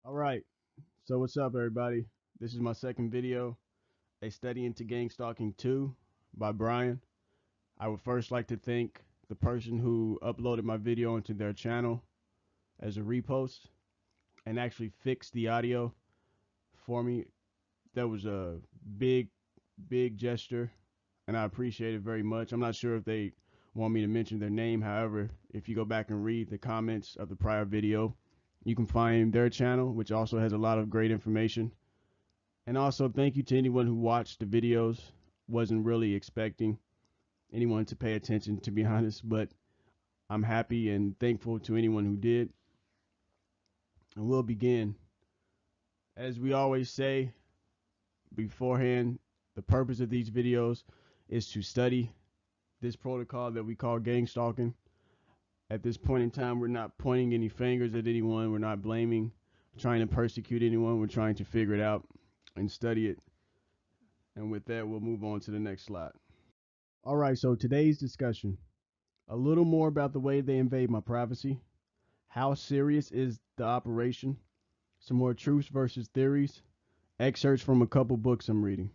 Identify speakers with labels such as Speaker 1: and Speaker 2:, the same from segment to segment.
Speaker 1: All right. So what's up, everybody? This is my second video, A Study into Gang Stalking 2 by Brian. I would first like to thank the person who uploaded my video onto their channel as a repost and actually fixed the audio for me. That was a big, big gesture, and I appreciate it very much. I'm not sure if they want me to mention their name. However, if you go back and read the comments of the prior video, you can find their channel, which also has a lot of great information. And also, thank you to anyone who watched the videos. Wasn't really expecting anyone to pay attention, to be honest, but I'm happy and thankful to anyone who did. And we'll begin. As we always say beforehand, the purpose of these videos is to study this protocol that we call gang stalking. At this point in time, we're not pointing any fingers at anyone. We're not blaming, trying to persecute anyone. We're trying to figure it out and study it. And with that, we'll move on to the next slide. All right, so today's discussion, a little more about the way they invade my privacy, how serious is the operation, some more truths versus theories, excerpts from a couple books I'm reading.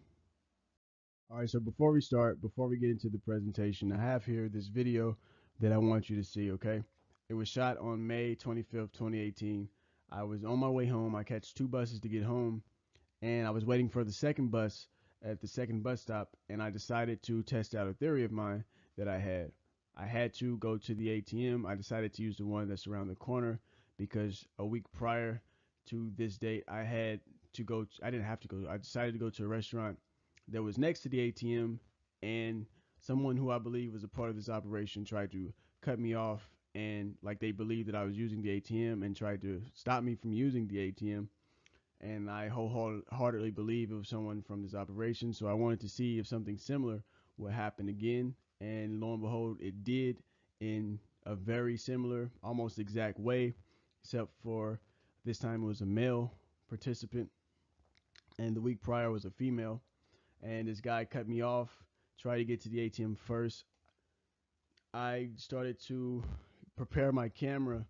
Speaker 1: All right, so before we start, before we get into the presentation, I have here this video that I want you to see, okay? It was shot on May 25th, 2018. I was on my way home. I catch two buses to get home, and I was waiting for the second bus at the second bus stop, and I decided to test out a theory of mine that I had. I had to go to the ATM. I decided to use the one that's around the corner because a week prior to this date, I didn't have to go. I decided to go to a restaurant that was next to the ATM, and someone who I believe was a part of this operation tried to cut me off, and like they believed that I was using the ATM and tried to stop me from using the ATM. And I wholeheartedly believe it was someone from this operation. So I wanted to see if something similar would happen again. And lo and behold, it did in a very similar, almost exact way, except for this time it was a male participant, and the week prior was a female. And this guy cut me off, tried to get to the ATM first. I started to prepare my camera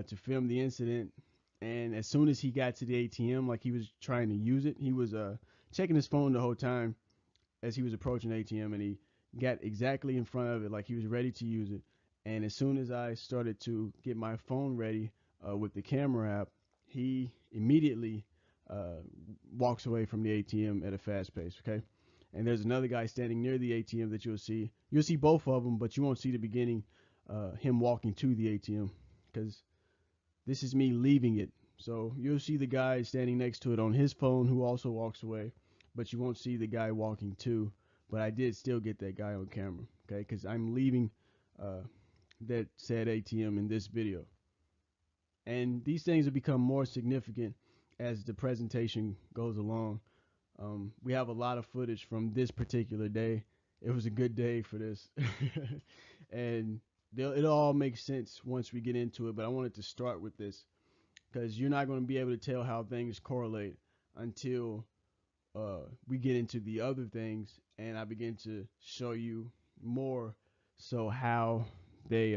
Speaker 1: to film the incident. And as soon as he got to the ATM, like he was trying to use it, he was checking his phone the whole time as he was approaching the ATM, and he got exactly in front of it, like he was ready to use it. And as soon as I started to get my phone ready with the camera app, he immediately uh, walks away from the ATM at a fast pace. Okay, and there's another guy standing near the ATM that you'll see. You'll see both of them, but you won't see the beginning, him walking to the ATM, because this is me leaving it. So you'll see the guy standing next to it on his phone who also walks away, but you won't see the guy walking too. But I did still get that guy on camera, okay? Because I'm leaving uh, that said ATM in this video. And these things have become more significant as the presentation goes along. We have a lot of footage from this particular day. It was a good day for this. And it all makes sense once we get into it. But I wanted to start with this because you're not going to be able to tell how things correlate until we get into the other things and I begin to show you more so how they,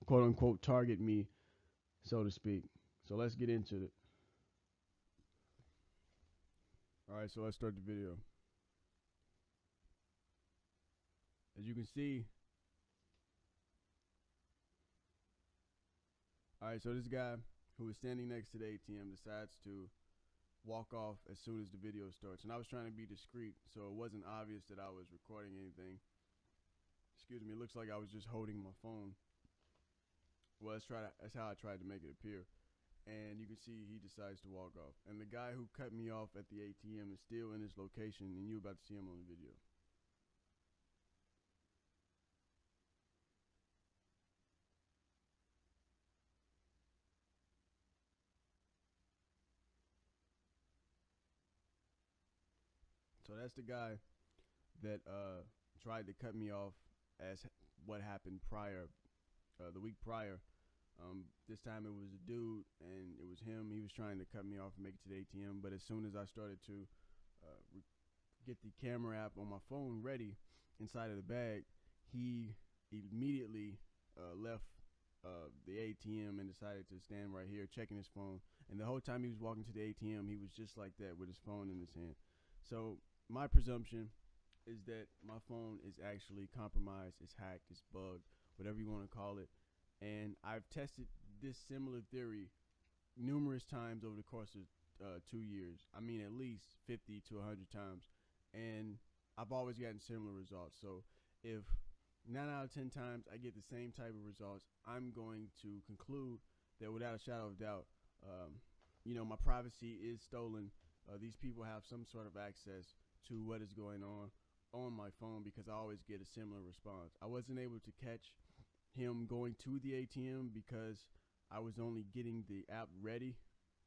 Speaker 1: quote unquote, target me, so to speak. So let's get into it. All right, so let's start the video. As you can see, all right, so this guy who was standing next to the ATM decides to walk off as soon as the video starts. And I was trying to be discreet, so it wasn't obvious that I was recording anything. Excuse me, it looks like I was just holding my phone. Well, that's how I tried to make it appear. And you can see he decides to walk off. And the guy who cut me off at the ATM is still in his location, and you're about to see him on the video. So that's the guy that tried to cut me off as what happened prior, the week prior. This time it was a dude, and it was him. He was trying to cut me off and make it to the ATM. But as soon as I started to get the camera app on my phone ready inside of the bag, he immediately left the ATM and decided to stand right here checking his phone And the whole time he was walking to the ATM, he was just like that with his phone in his hand. So my presumption is that my phone is actually compromised, it's hacked, it's bugged, whatever you want to call it. And I've tested this similar theory numerous times over the course of 2 years. I mean, at least 50 to 100 times. And I've always gotten similar results. So if 9 out of 10 times I get the same type of results, I'm going to conclude that without a shadow of doubt, my privacy is stolen. These people have some sort of access to what is going on my phone, because I always get a similar response. I wasn't able to catch him going to the ATM because I was only getting the app ready,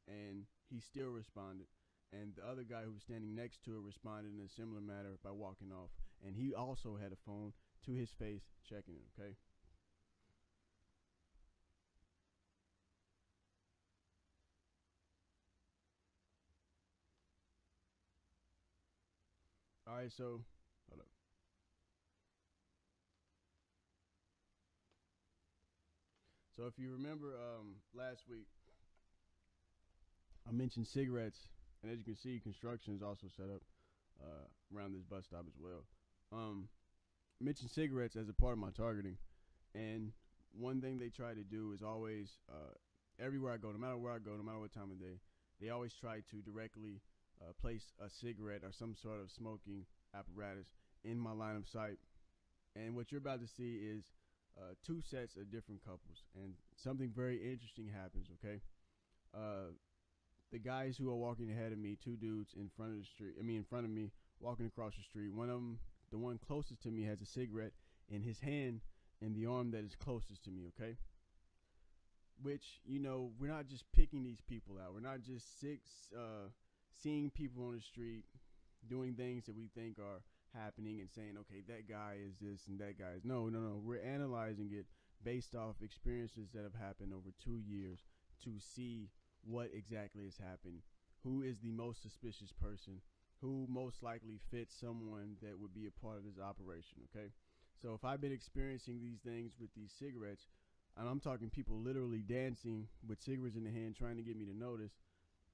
Speaker 1: and he still responded. And the other guy who was standing next to it responded in a similar manner by walking off, and he also had a phone to his face checking it. Okay. All right, so hold up. So if you remember last week, I mentioned cigarettes, and as you can see, construction is also set up around this bus stop as well. Mentioned cigarettes as a part of my targeting, and one thing they try to do is always, everywhere I go, no matter where I go, no matter what time of day, they always try to directly place a cigarette or some sort of smoking apparatus in my line of sight. And what you're about to see is two sets of different couples, and something very interesting happens. Okay, the guys who are walking ahead of me, two dudes in front of the street. In front of me, walking across the street. One of them, the one closest to me, has a cigarette in his hand in the arm that is closest to me. Okay, which we're not just picking these people out. We're not just seeing people on the street doing things that we think are happening and saying, okay, that guy is this and that guy is no. We're analyzing it based off experiences that have happened over 2 years to see what exactly has happened, who is the most suspicious person, who most likely fits someone that would be a part of this operation. Okay, so if I've been experiencing these things with these cigarettes, and I'm talking people literally dancing with cigarettes in the hand trying to get me to notice,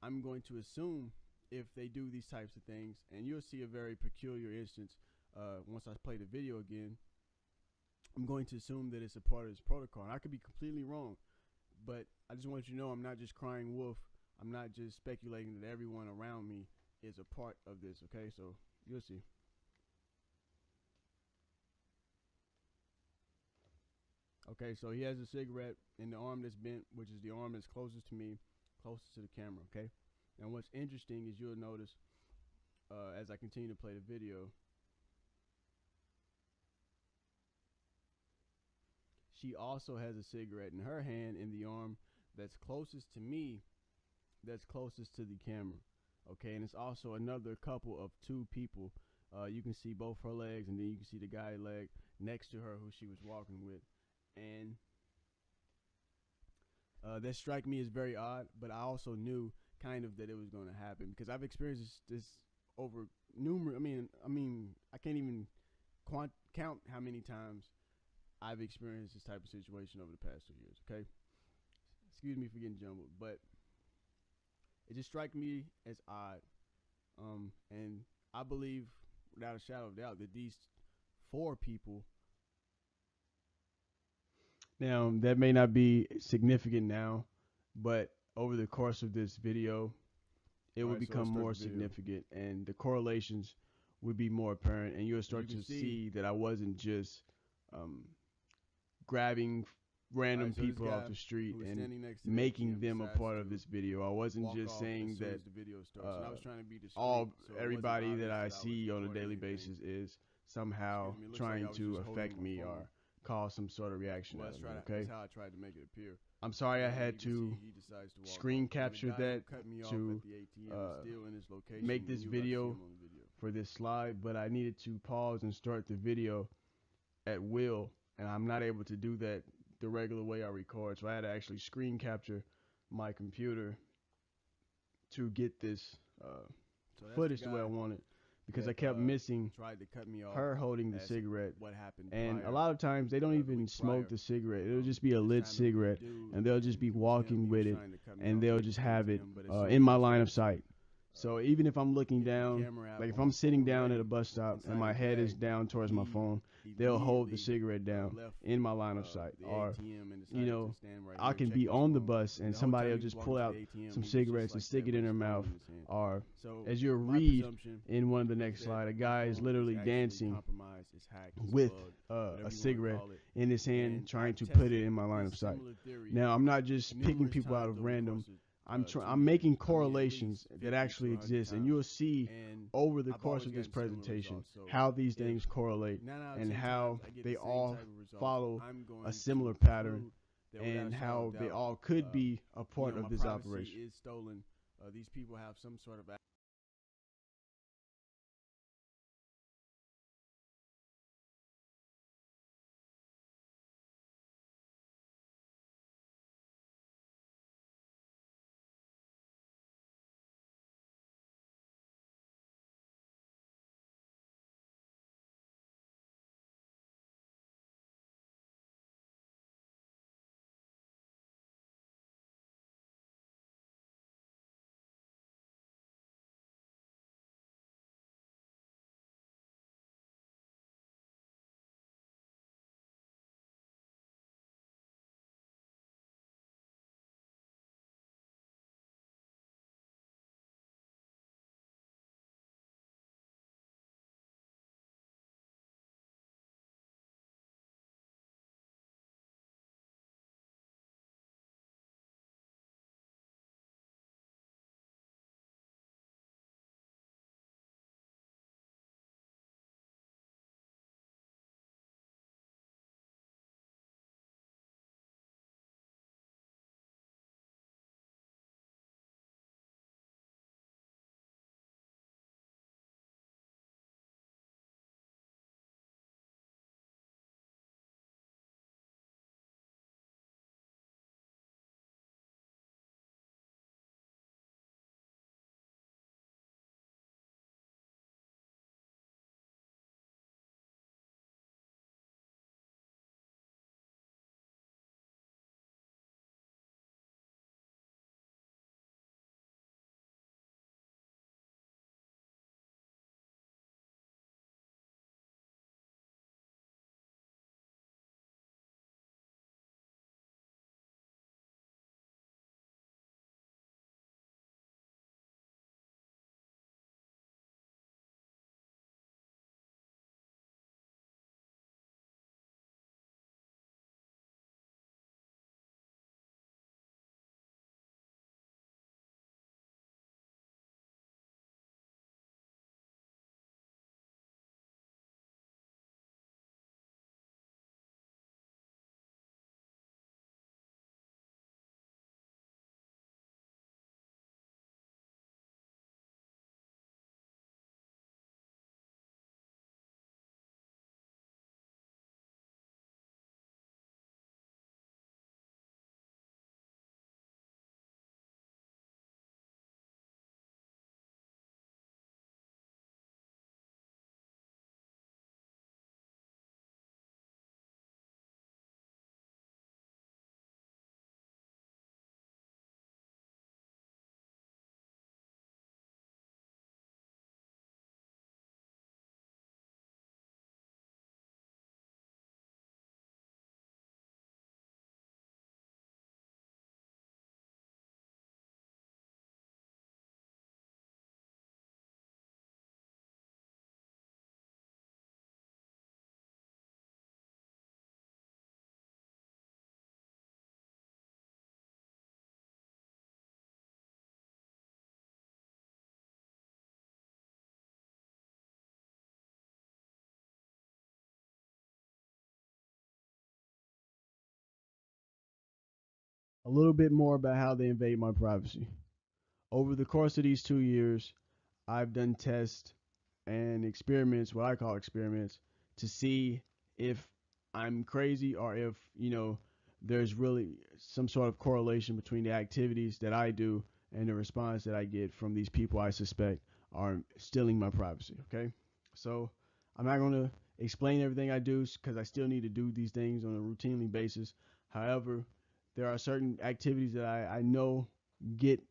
Speaker 1: I'm going to assume if they do these types of things, and you'll see a very peculiar instance once I play the video again, I'm going to assume that it's a part of this protocol. And I could be completely wrong, but I just want you to know I'm not just crying wolf. I'm not just speculating that everyone around me is a part of this. Okay, so you'll see. Okay, so he has a cigarette in the arm that's bent, which is the arm that's closest to me, closest to the camera. Okay, and what's interesting is you'll notice as I continue to play the video, she also has a cigarette in her hand in the arm that's closest to me, that's closest to the camera. Okay, and it's also another couple of two people. You can see both her legs, and then you can see the guy leg next to her who she was walking with. And that struck me as very odd, but I also knew kind of that it was going to happen because I've experienced this over numerous. I can't even count how many times I've experienced this type of situation over the past 2 years. Okay, excuse me for getting jumbled, but it just struck me as odd, and I believe without a shadow of doubt that these 4 people. Now, that may not be significant now, but over the course of this video, it will become more significant, and the correlations would be more apparent, and you'll start to see that I wasn't just grabbing random people off the street and making them a part of this video. I wasn't just saying that everybody that I see on a daily basis is somehow trying to affect me or cause some sort of reaction out of me. Okay, that's how I tried to make it appear. I'm sorry I had to screen capture that to make this video for this slide, but I needed to pause and start the video at will, and I'm not able to do that the regular way I record, so I had to actually screen capture my computer to get this footage the way I wanted. because I kept missing
Speaker 2: tried to cut me off,
Speaker 1: her holding the cigarette.
Speaker 2: what happened
Speaker 1: And
Speaker 2: prior,
Speaker 1: a lot of times they don't
Speaker 2: the
Speaker 1: even
Speaker 2: week
Speaker 1: smoke
Speaker 2: prior.
Speaker 1: the cigarette. It'll just be a
Speaker 2: This
Speaker 1: lit
Speaker 2: time it was a
Speaker 1: cigarette,
Speaker 2: dude,
Speaker 1: and they'll just
Speaker 2: and
Speaker 1: be
Speaker 2: it was him.
Speaker 1: walking
Speaker 2: He was
Speaker 1: with it,
Speaker 2: trying to cut me
Speaker 1: and
Speaker 2: off
Speaker 1: they'll
Speaker 2: when
Speaker 1: just
Speaker 2: it came
Speaker 1: have
Speaker 2: to
Speaker 1: it
Speaker 2: him, but as soon
Speaker 1: in
Speaker 2: as
Speaker 1: my
Speaker 2: I
Speaker 1: line of
Speaker 2: started
Speaker 1: sight. So even if I'm looking
Speaker 2: get the
Speaker 1: down,
Speaker 2: camera app
Speaker 1: like if
Speaker 2: on
Speaker 1: I'm
Speaker 2: my
Speaker 1: sitting
Speaker 2: phone
Speaker 1: down
Speaker 2: ready
Speaker 1: at a bus stop and
Speaker 2: inside
Speaker 1: my
Speaker 2: the
Speaker 1: head is
Speaker 2: bag,
Speaker 1: down towards my
Speaker 2: he
Speaker 1: phone, they'll hold the
Speaker 2: immediately
Speaker 1: cigarette down
Speaker 2: left
Speaker 1: in my line of sight.
Speaker 2: the
Speaker 1: Or,
Speaker 2: ATM and
Speaker 1: you
Speaker 2: decided to
Speaker 1: know,
Speaker 2: stand right
Speaker 1: I
Speaker 2: here and
Speaker 1: can
Speaker 2: check
Speaker 1: be
Speaker 2: his
Speaker 1: on the
Speaker 2: phone.
Speaker 1: bus
Speaker 2: And
Speaker 1: and
Speaker 2: the whole
Speaker 1: somebody
Speaker 2: time
Speaker 1: will
Speaker 2: he was
Speaker 1: just
Speaker 2: walking
Speaker 1: pull
Speaker 2: to
Speaker 1: out
Speaker 2: the ATM,
Speaker 1: some
Speaker 2: he was just
Speaker 1: cigarettes and
Speaker 2: like
Speaker 1: stick
Speaker 2: that
Speaker 1: it in
Speaker 2: with
Speaker 1: their
Speaker 2: his phone
Speaker 1: mouth.
Speaker 2: in his hand.
Speaker 1: Or,
Speaker 2: So
Speaker 1: as you'll
Speaker 2: my
Speaker 1: read
Speaker 2: presumption
Speaker 1: in one of the
Speaker 2: is
Speaker 1: next
Speaker 2: that
Speaker 1: slide, a
Speaker 2: my
Speaker 1: guy is
Speaker 2: phone
Speaker 1: literally
Speaker 2: actually
Speaker 1: dancing
Speaker 2: compromised, is hacked, is
Speaker 1: with
Speaker 2: bugged,
Speaker 1: a
Speaker 2: whatever you want to
Speaker 1: cigarette
Speaker 2: call it.
Speaker 1: in his hand,
Speaker 2: And
Speaker 1: trying
Speaker 2: I've
Speaker 1: to put
Speaker 2: tested
Speaker 1: it in my line
Speaker 2: this
Speaker 1: of sight.
Speaker 2: similar theory
Speaker 1: Now, I'm not just picking
Speaker 2: numerous
Speaker 1: people out
Speaker 2: times
Speaker 1: of
Speaker 2: over the
Speaker 1: random.
Speaker 2: course of
Speaker 1: I'm
Speaker 2: 2
Speaker 1: I'm
Speaker 2: years.
Speaker 1: making
Speaker 2: I mean, at
Speaker 1: correlations
Speaker 2: least
Speaker 1: that
Speaker 2: 50
Speaker 1: actually
Speaker 2: to 100
Speaker 1: exist, and
Speaker 2: times.
Speaker 1: you'll see
Speaker 2: And
Speaker 1: over the
Speaker 2: I've
Speaker 1: course
Speaker 2: always
Speaker 1: of this
Speaker 2: gotten similar
Speaker 1: presentation
Speaker 2: results. So
Speaker 1: how these
Speaker 2: if
Speaker 1: things correlate
Speaker 2: 9 out of
Speaker 1: and
Speaker 2: 10
Speaker 1: how
Speaker 2: times I get
Speaker 1: they
Speaker 2: the same
Speaker 1: all
Speaker 2: type of results,
Speaker 1: follow
Speaker 2: I'm going
Speaker 1: a
Speaker 2: to
Speaker 1: similar
Speaker 2: conclude
Speaker 1: pattern,
Speaker 2: that without
Speaker 1: and
Speaker 2: a shadow
Speaker 1: how
Speaker 2: of
Speaker 1: they
Speaker 2: doubt,
Speaker 1: all could be a part
Speaker 2: my
Speaker 1: of this
Speaker 2: privacy
Speaker 1: operation.
Speaker 2: is stolen. These people have some sort of
Speaker 1: A little bit more about how they invade my privacy. Over the course of these 2 years, I've done tests and experiments, what I call experiments, to see if I'm crazy or if, there's really some sort of correlation between the activities that I do and the response that I get from these people I suspect are stealing my privacy. Okay, so I'm not gonna explain everything I do because I still need to do these things on a routinely basis. However, there are certain activities that I know get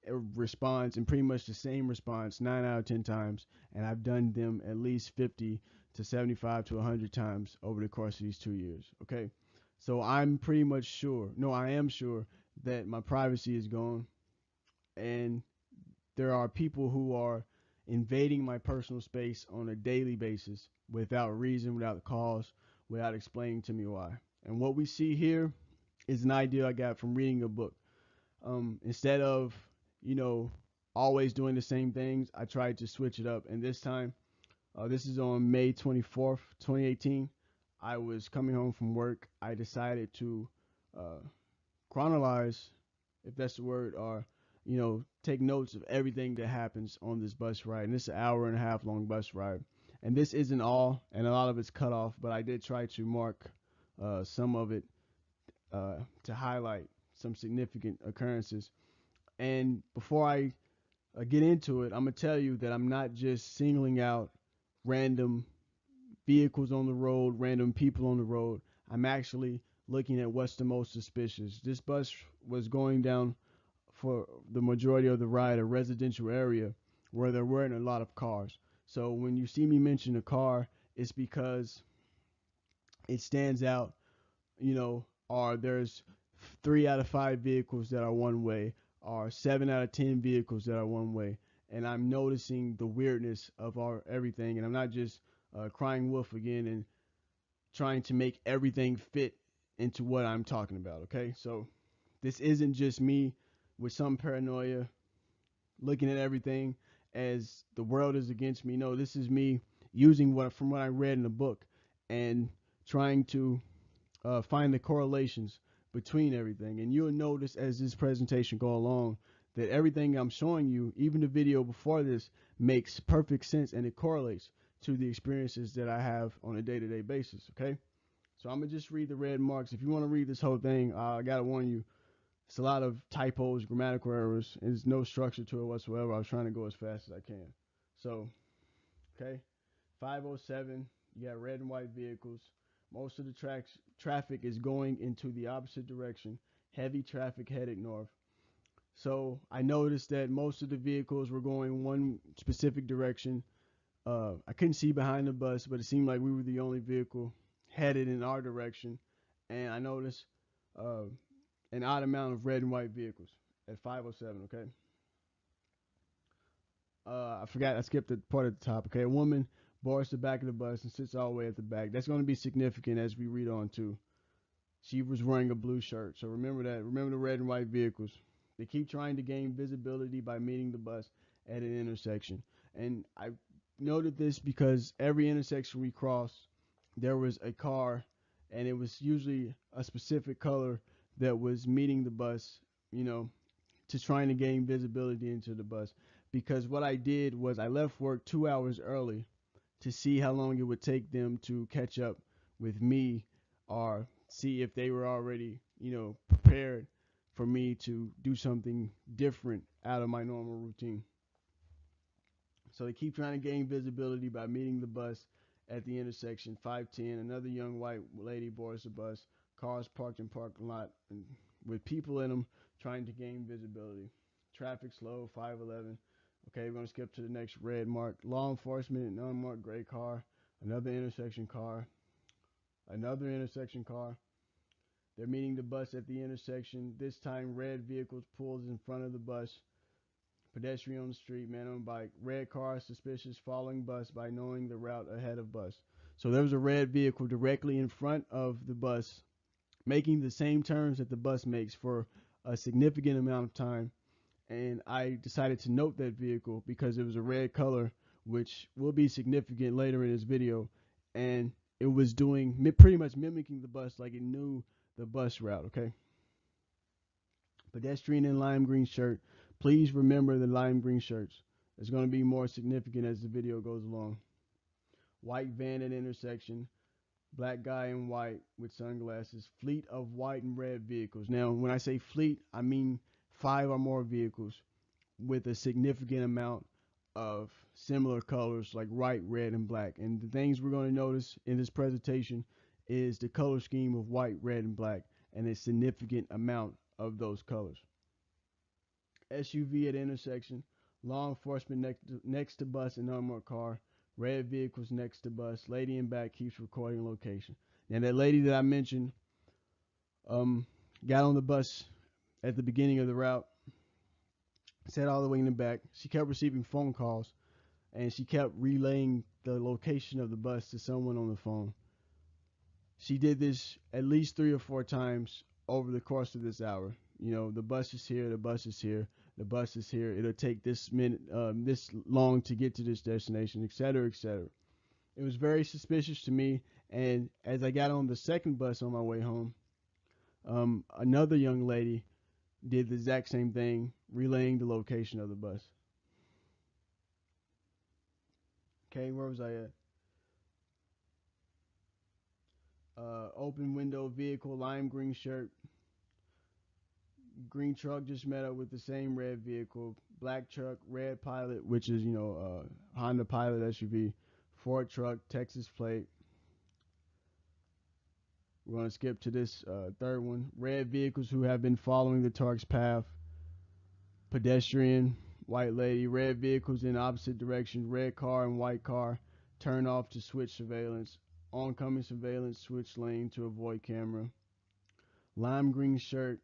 Speaker 1: a response and pretty much the same response 9 out of 10 times, and I've done them at least 50 to 75 to 100 times over the course of these 2 years. Okay, so I'm pretty much sure, no, I am sure that my privacy is gone, and there are people who are invading my personal space on a daily basis without reason, without cause, without explaining to me why. And what we see here is an idea I got from reading a book. Instead of, you know, always doing the same things, I tried to switch it up. And this time, this is on May 24th, 2018. I was coming home from work. I decided to uh, chronologize, if that's the word, or take notes of everything that happens on this bus ride. And this is an hour and a half long bus ride. And this isn't all, and a lot of it's cut off, but I did try to mark some of it to highlight some significant occurrences. And before I get into it, I'm gonna tell you that I'm not just singling out random vehicles on the road, random people on the road. I'm actually looking at what's the most suspicious. This bus was going down for the majority of the ride a residential area where there weren't a lot of cars. So when you see me mention a car, it's because it stands out, or there's 3 out of 5 vehicles that are one way, or 7 out of 10 vehicles that are one way. And I'm noticing the weirdness of our everything, and I'm not just crying wolf again and trying to make everything fit into what I'm talking about. Okay, so this isn't just me with some paranoia looking at everything as the world is against me. No, this is me using what I read in the book and trying to find the correlations between everything. And you'll notice as this presentation go along that everything I'm showing you, even the video before this, makes perfect sense and it correlates to the experiences that I have on a day-to-day basis. Okay, so I'm gonna just read the red marks. If you want to read this whole thing, I gotta warn you, it's a lot of typos, grammatical errors. There's no structure to it whatsoever. I was trying to go as fast as I can. So, okay, 507, you got red and white vehicles. Most of the traffic is going into the opposite direction. Heavy traffic headed north. So I noticed that most of the vehicles were going one specific direction. I couldn't see behind the bus, but it seemed like we were the only vehicle headed in our direction. And I noticed uh, an odd amount of red and white vehicles at 507. Okay. I forgot. I skipped the part at the top. Okay. A woman boards the back of the bus and sits all the way at the back. That's going to be significant as we read on too. She was wearing a blue shirt. So remember that. Remember the red and white vehicles. They keep trying to gain visibility by meeting the bus at an intersection. And I noted this because every intersection we crossed, there was a car, and it was usually a specific color that was meeting the bus, you know, to trying to gain visibility into the bus. Because what I did was I left work 2 hours early to see how long it would take them to catch up with me or see if they were already, prepared for me to do something different out of my normal routine. So they keep trying to gain visibility by meeting the bus at the intersection. 510, another young white lady boards the bus. Cars parked in parking lot and with people in them trying to gain visibility. Traffic slow. 511. Okay, we're gonna skip to the next red mark. Law enforcement, an unmarked gray car. Another intersection car. Another intersection car. They're meeting the bus at the intersection. This time, red vehicles pulls in front of the bus. Pedestrian on the street, man on bike. Red car, suspicious, following bus by knowing the route ahead of bus. So there was a red vehicle directly in front of the bus, making the same turns that the bus makes for a significant amount of time. And I decided to note that vehicle because it was a red color, which will be significant later in this video. And it was doing pretty much mimicking the bus like it knew the bus route. Okay. Pedestrian in lime green shirt. Please remember the lime green shirts. It's going to be more significant as the video goes along. White van at intersection. Black guy in white with sunglasses. Fleet of white and red vehicles. Now, when I say fleet, I mean 5 or more vehicles with a significant amount of similar colors like white, red, and black. And the things we're going to notice in this presentation is the color scheme of white, red, and black, and a significant amount of those colors. SUV at intersection, law enforcement next to bus and unmarked car, red vehicles next to bus, lady in back keeps recording location. Now that lady that I mentioned got on the bus at the beginning of the route, sat all the way in the back. She kept receiving phone calls and she kept relaying the location of the bus to someone on the phone. She did this at least 3 or 4 times over the course of this hour. You know, the bus is here, the bus is here, the bus is here. It'll take this minute, this long to get to this destination, etc., etc. It was very suspicious to me. And as I got on the second bus on my way home, another young lady did the exact same thing, relaying the location of the bus. Okay, where was I at? Open window vehicle, lime green shirt, green truck just met up with the same red vehicle, black truck, red Pilot, which is Honda Pilot SUV, Ford truck, Texas plate. We're going to skip to this third one. Red vehicles who have been following the target's path, pedestrian, white lady, red vehicles in opposite directions, red car and white car, turn off to switch surveillance, oncoming surveillance, switch lane to avoid camera, lime green shirt.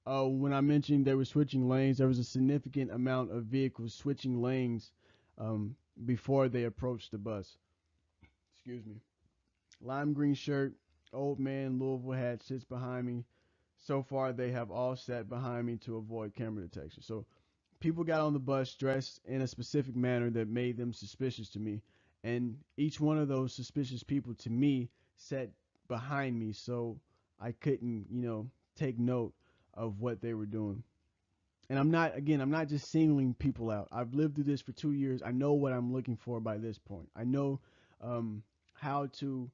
Speaker 1: Oh, when I mentioned they were switching lanes, there was a significant amount of vehicles switching lanes before they approached the bus. Excuse me. Lime green shirt, old man, Louisville hat, sits behind me. So far, they have all sat behind me to avoid camera detection. So people got on the bus dressed in a specific manner that made them suspicious to me. And each one of those suspicious people to me sat behind me so I couldn't, take note of what they were doing. And I'm not just singling people out. I've lived through this for 2 years. I know what I'm looking for by this point. I know how to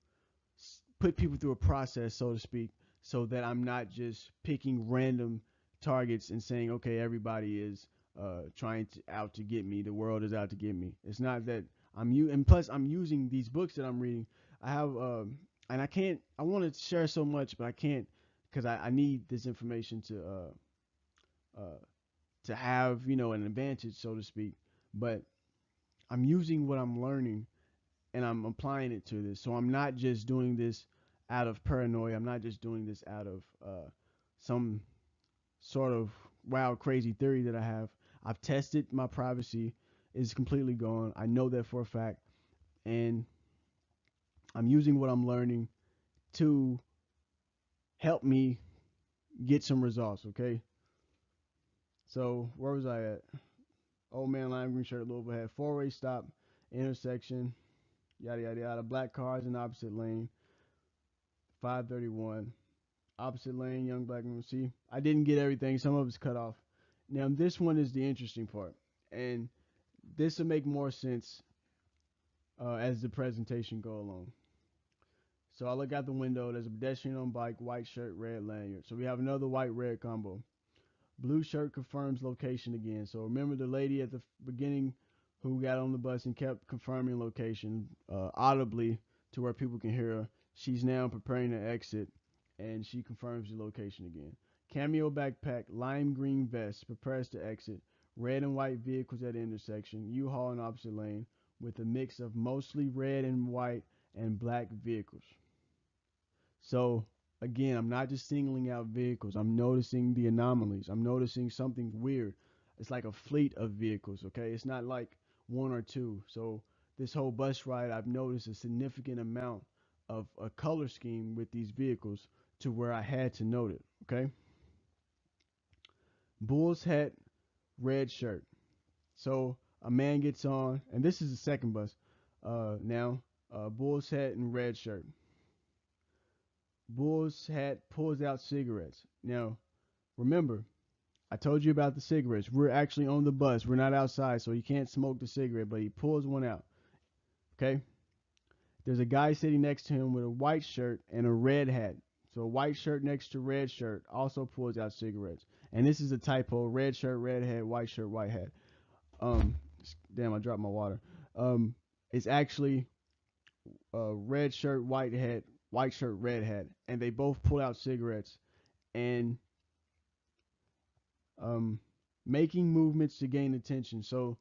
Speaker 1: put people through a process, so to speak, so that I'm not just picking random targets and saying, okay, everybody is trying out to get me. The world is out to get me. It's not that and plus I'm using these books that I'm reading. I have, and I want to share so much, but I can't because I need this information to have, an advantage, so to speak. But I'm using what I'm learning and I'm applying it to this. So I'm not just doing this out of paranoia. I'm not just doing this out of some sort of wild, crazy theory that I have. I've tested my privacy. It's completely gone. I know that for a fact. And I'm using what I'm learning to help me get some results, okay? So where was I at? Old man, lime green shirt, Louisville hat, four-way stop, intersection, yada yada yada. Black cars in opposite lane, 531. Opposite lane, young black woman. See, I didn't get everything. Some of it's cut off. Now this one is the interesting part, and this will make more sense as the presentation go along. So I look out the window. There's a pedestrian on bike, white shirt, red lanyard. So we have another white-red combo. Blue shirt confirms location again. So remember the lady at the beginning who got on the bus and kept confirming location audibly to where people can hear her. She's now preparing to exit, and she confirms the location again. Cameo backpack, lime green vest, prepares to exit. Red and white vehicles at the intersection. U-Haul in opposite lane with a mix of mostly red and white and black vehicles. So again, I'm not just singling out vehicles. I'm noticing the anomalies. I'm noticing something weird. It's like a fleet of vehicles, okay? It's not like one or two. So this whole bus ride, I've noticed a significant amount of a color scheme with these vehicles to where I had to note it, okay? Bull's hat, red shirt. So a man gets on, and this is the second bus now. Bull's hat and red shirt. Bull's hat pulls out cigarettes. Now, remember, I told you about the cigarettes. We're actually on the bus. We're not outside, so he can't smoke the cigarette, but he pulls one out. Okay? There's a guy sitting next to him with a white shirt and a red hat. So a white shirt next to red shirt also pulls out cigarettes. And this is a typo. Red shirt, red hat, white shirt, white hat. Damn, I dropped my water. It's actually red shirt, white hat, white shirt, red hat, and they both pull out cigarettes and um, making movements to gain attention. So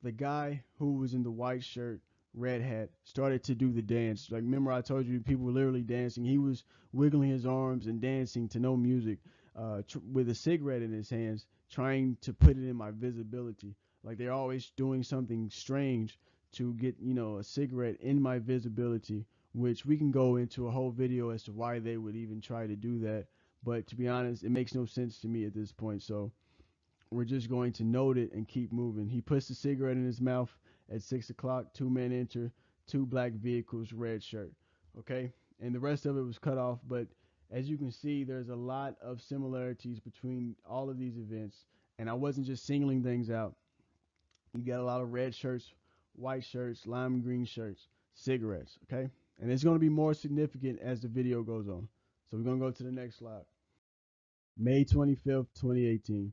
Speaker 1: the guy who was in the white shirt, red hat, started to do the dance. Like, remember I told you people were literally dancing. He was wiggling his arms and dancing to no music, with a cigarette in his hands, trying to put it in my visibility. Like, they're always doing something strange to get, a cigarette in my visibility, which we can go into a whole video as to why they would even try to do that. But to be honest, it makes no sense to me at this point. So we're just going to note it and keep moving. He puts the cigarette in his mouth at 6 o'clock. Two men enter, two black vehicles, red shirt. Okay, and the rest of it was cut off. But as you can see, there's a lot of similarities between all of these events. And I wasn't just singling things out. You got a lot of red shirts, white shirts, lime green shirts, cigarettes. Okay, and it's going to be more significant as the video goes on. So we're going to go to the next slide. May 25th, 2018.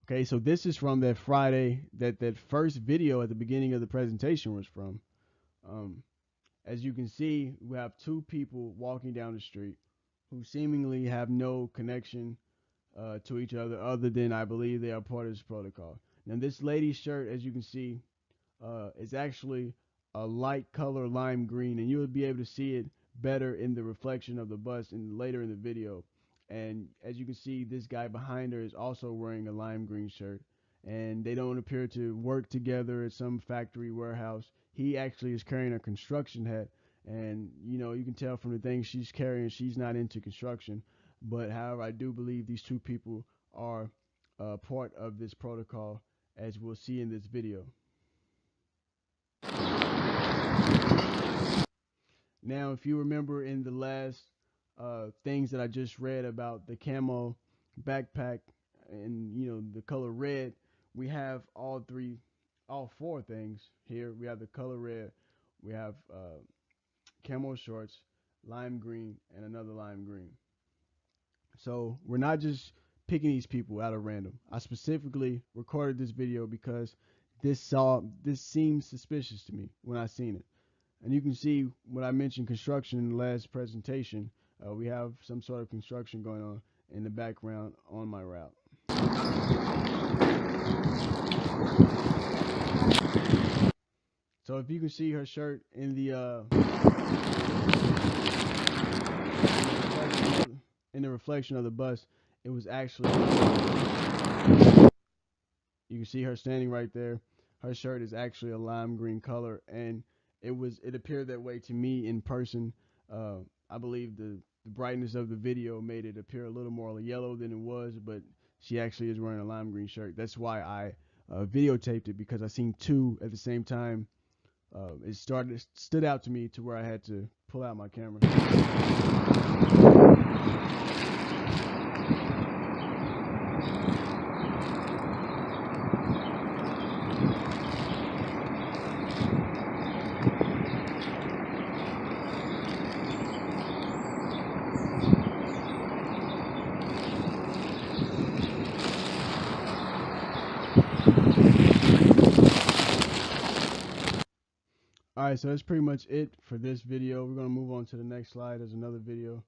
Speaker 1: Okay, so this is from that Friday that first video at the beginning of the presentation was from. Um, as you can see, we have two people walking down the street who seemingly have no connection to each other than I believe they are part of this protocol. Now, this lady's shirt, as you can see, is actually a light color lime green, and you will be able to see it better in the reflection of the bus and later in the video. And as you can see, this guy behind her is also wearing a lime green shirt, and they don't appear to work together at some factory warehouse. He actually is carrying a construction hat, and you can tell from the things she's carrying, she's not into construction. But however, I do believe these two people are part of this protocol, as we'll see in this video. Now, if you remember in the last things that I just read about the camo backpack and the color red, we have all four things here. We have the color red, we have camo shorts, lime green, and another lime green. So we're not just picking these people out of random. I specifically recorded this video because this seemed suspicious to me when I seen it. And you can see when I mentioned construction in the last presentation, we have some sort of construction going on in the background on my route. So if you can see her shirt in the reflection of the bus, it was actually, you can see her standing right there. Her shirt is actually a lime green color, and it appeared that way to me in person. I believe the brightness of the video made it appear a little more yellow than it was, but she actually is wearing a lime green shirt. That's why I videotaped it, because I seen two at the same time. It stood out to me to where I had to pull out my camera. Alright, so that's pretty much it for this video. We're going to move on to the next slide. There's another video.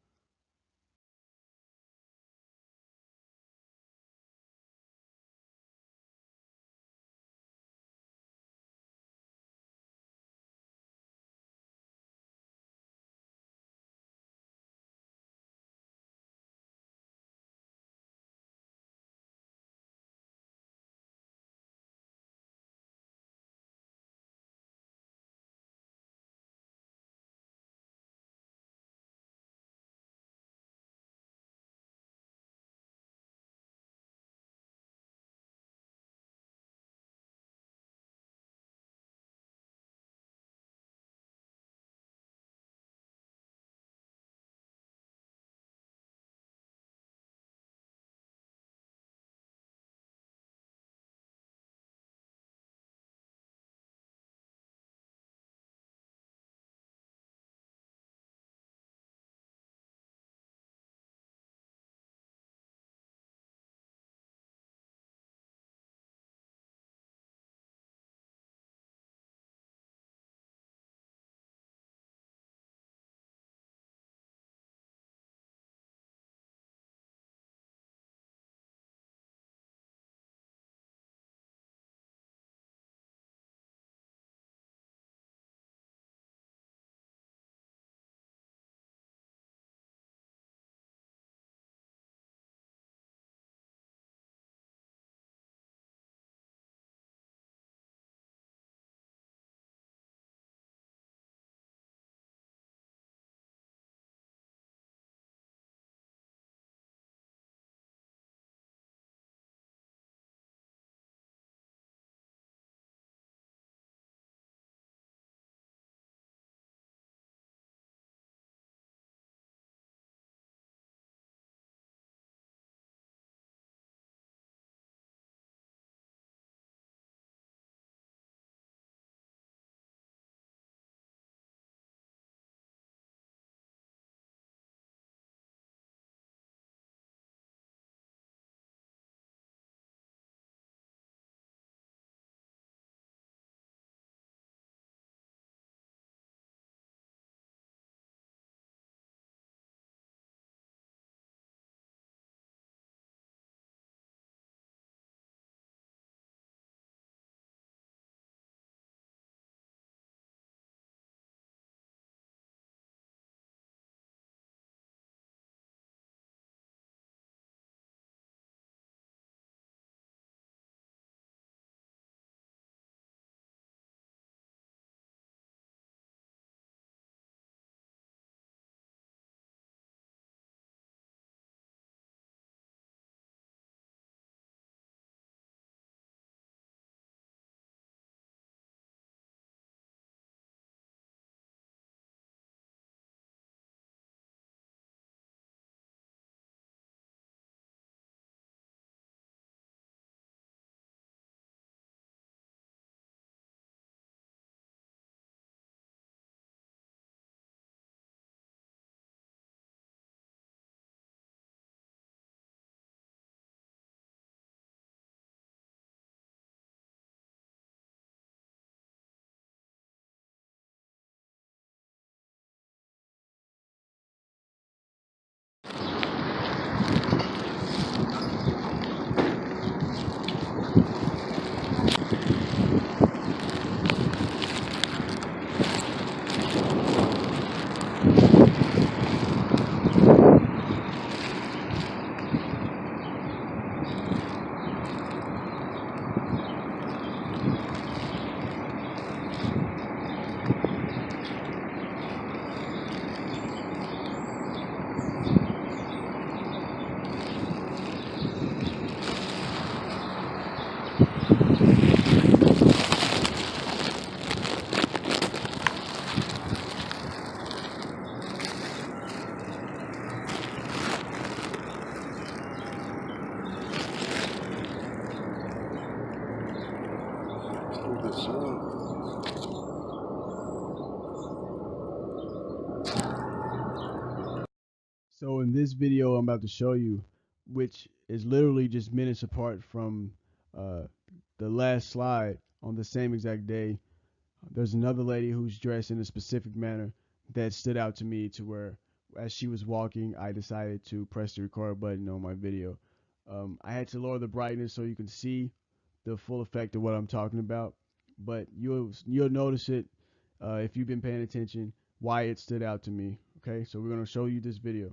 Speaker 1: So in this video I'm about to show you, which is literally just minutes apart from uh, the last slide on the same exact day, there's another lady who's dressed in a specific manner that stood out to me, to where as she was walking I decided to press the record button on my video. I had to lower the brightness so you can see the full effect of what I'm talking about, but you'll notice it if you've been paying attention why it stood out to me. Okay, so we're going to show you this video.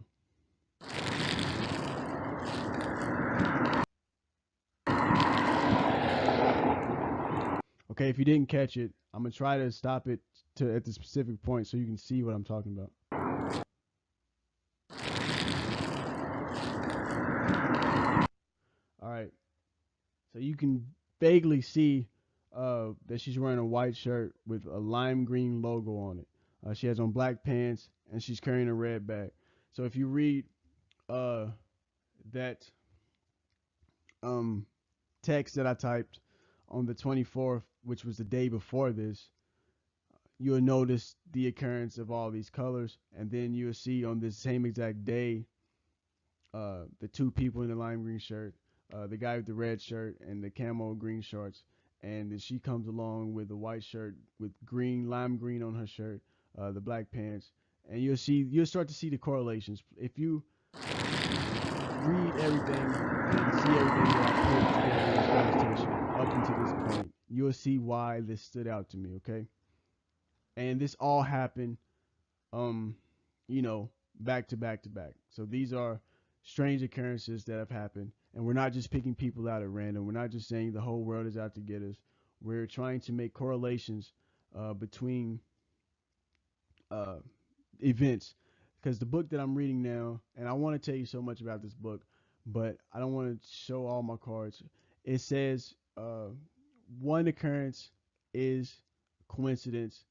Speaker 1: Okay, if you didn't catch it, I'm gonna try to stop it at the specific point so you can see what I'm talking about. All right, so you can vaguely see that she's wearing a white shirt with a lime green logo on it. She has on black pants and she's carrying a red bag. So if you read that text that I typed on the 24th, which was the day before this, you'll notice the occurrence of all these colors, and then you'll see on this same exact day the two people in the lime green shirt, the guy with the red shirt and the camo green shorts, and then she comes along with a white shirt with green, lime green on her shirt, the black pants, and you'll start to see the correlations. If you read everything and see everything that I put together in this presentation up until this point, you'll see why this stood out to me, okay? And this all happened, you know, back to back to back. So these are strange occurrences that have happened, and we're not just picking people out at random. We're not just saying the whole world is out to get us. We're trying to make correlations between uh, events, because the book that I'm reading now, and I want to tell you so much about this book, but I don't want to show all my cards. It says one occurrence is coincidence,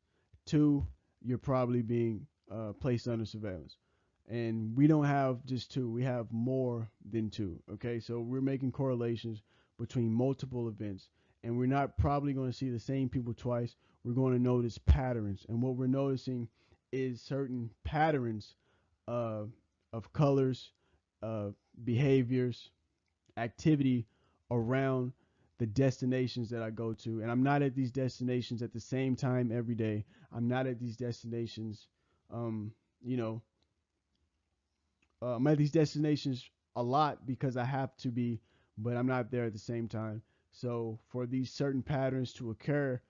Speaker 1: two, you're probably being placed under surveillance. And we don't have just two, we have more than two. Okay, so we're making correlations between multiple events, and we're not probably going to see the same people twice. We're going to notice patterns, and what we're noticing is certain patterns uh, of colors, behaviors, activity around the destinations that I go to. And I'm not at these destinations at the same time every day. I'm not at these destinations, you know, I'm at these destinations a lot because I have to be, but I'm not there at the same time. So for these certain patterns to occur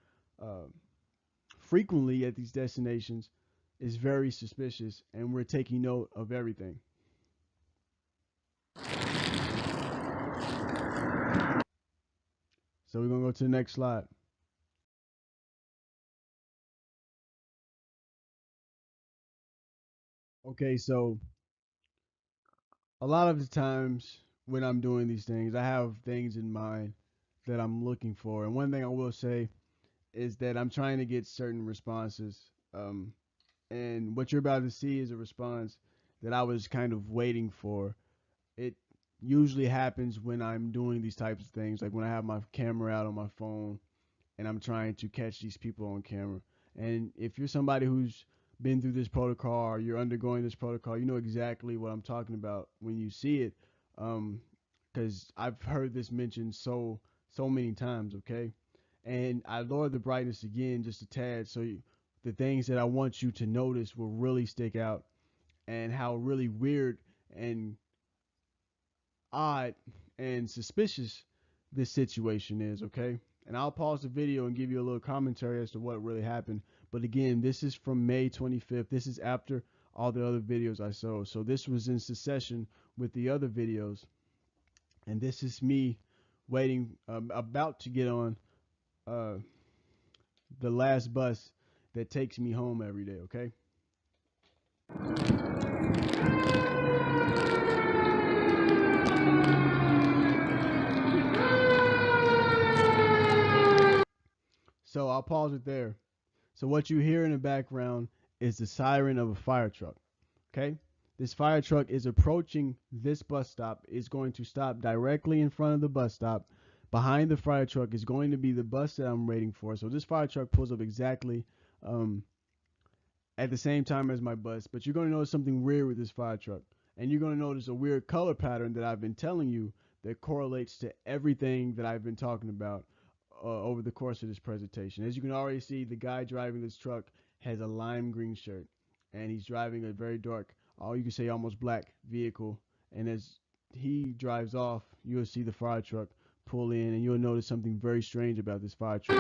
Speaker 1: uh, frequently at these destinations is very suspicious, and we're taking note of everything. So we're gonna go to the next slide. Okay, so a lot of the times when I'm doing these things, I have things in mind that I'm looking for. And one thing I will say is that I'm trying to get certain responses. And what you're about to see is a response that I was kind of waiting for. It usually happens when I'm doing these types of things, like when I have my camera out on my phone and I'm trying to catch these people on camera. And if you're somebody who's been through this protocol or you're undergoing this protocol, you know exactly what I'm talking about when you see it, because I've heard this mentioned so many times. Okay, and I lowered the brightness again just a tad, so the things that I want you to notice will really stick out, and how really weird and odd and suspicious this situation is. Okay, and I'll pause the video and give you a little commentary as to what really happened. But again, this is from May 25th. This is after all the other videos I saw. So this was in succession with the other videos. And this is me waiting, about to get on uh, the last bus that takes me home every day, okay? So I'll pause it there. So what you hear in the background is the siren of a fire truck. Okay? This fire truck is approaching this bus stop. It's going to stop directly in front of the bus stop Behind the fire truck is going to be the bus that I'm waiting for. So this fire truck pulls up exactly um, at the same time as my bus. But you're going to notice something weird with this fire truck. And you're going to notice a weird color pattern that I've been telling you that correlates to everything that I've been talking about over the course of this presentation. As you can already see, the guy driving this truck has a lime green shirt. And he's driving a very dark, all you can say almost black vehicle. And as he drives off, you'll see the fire truck pull in, and you'll notice something very strange about this fire truck.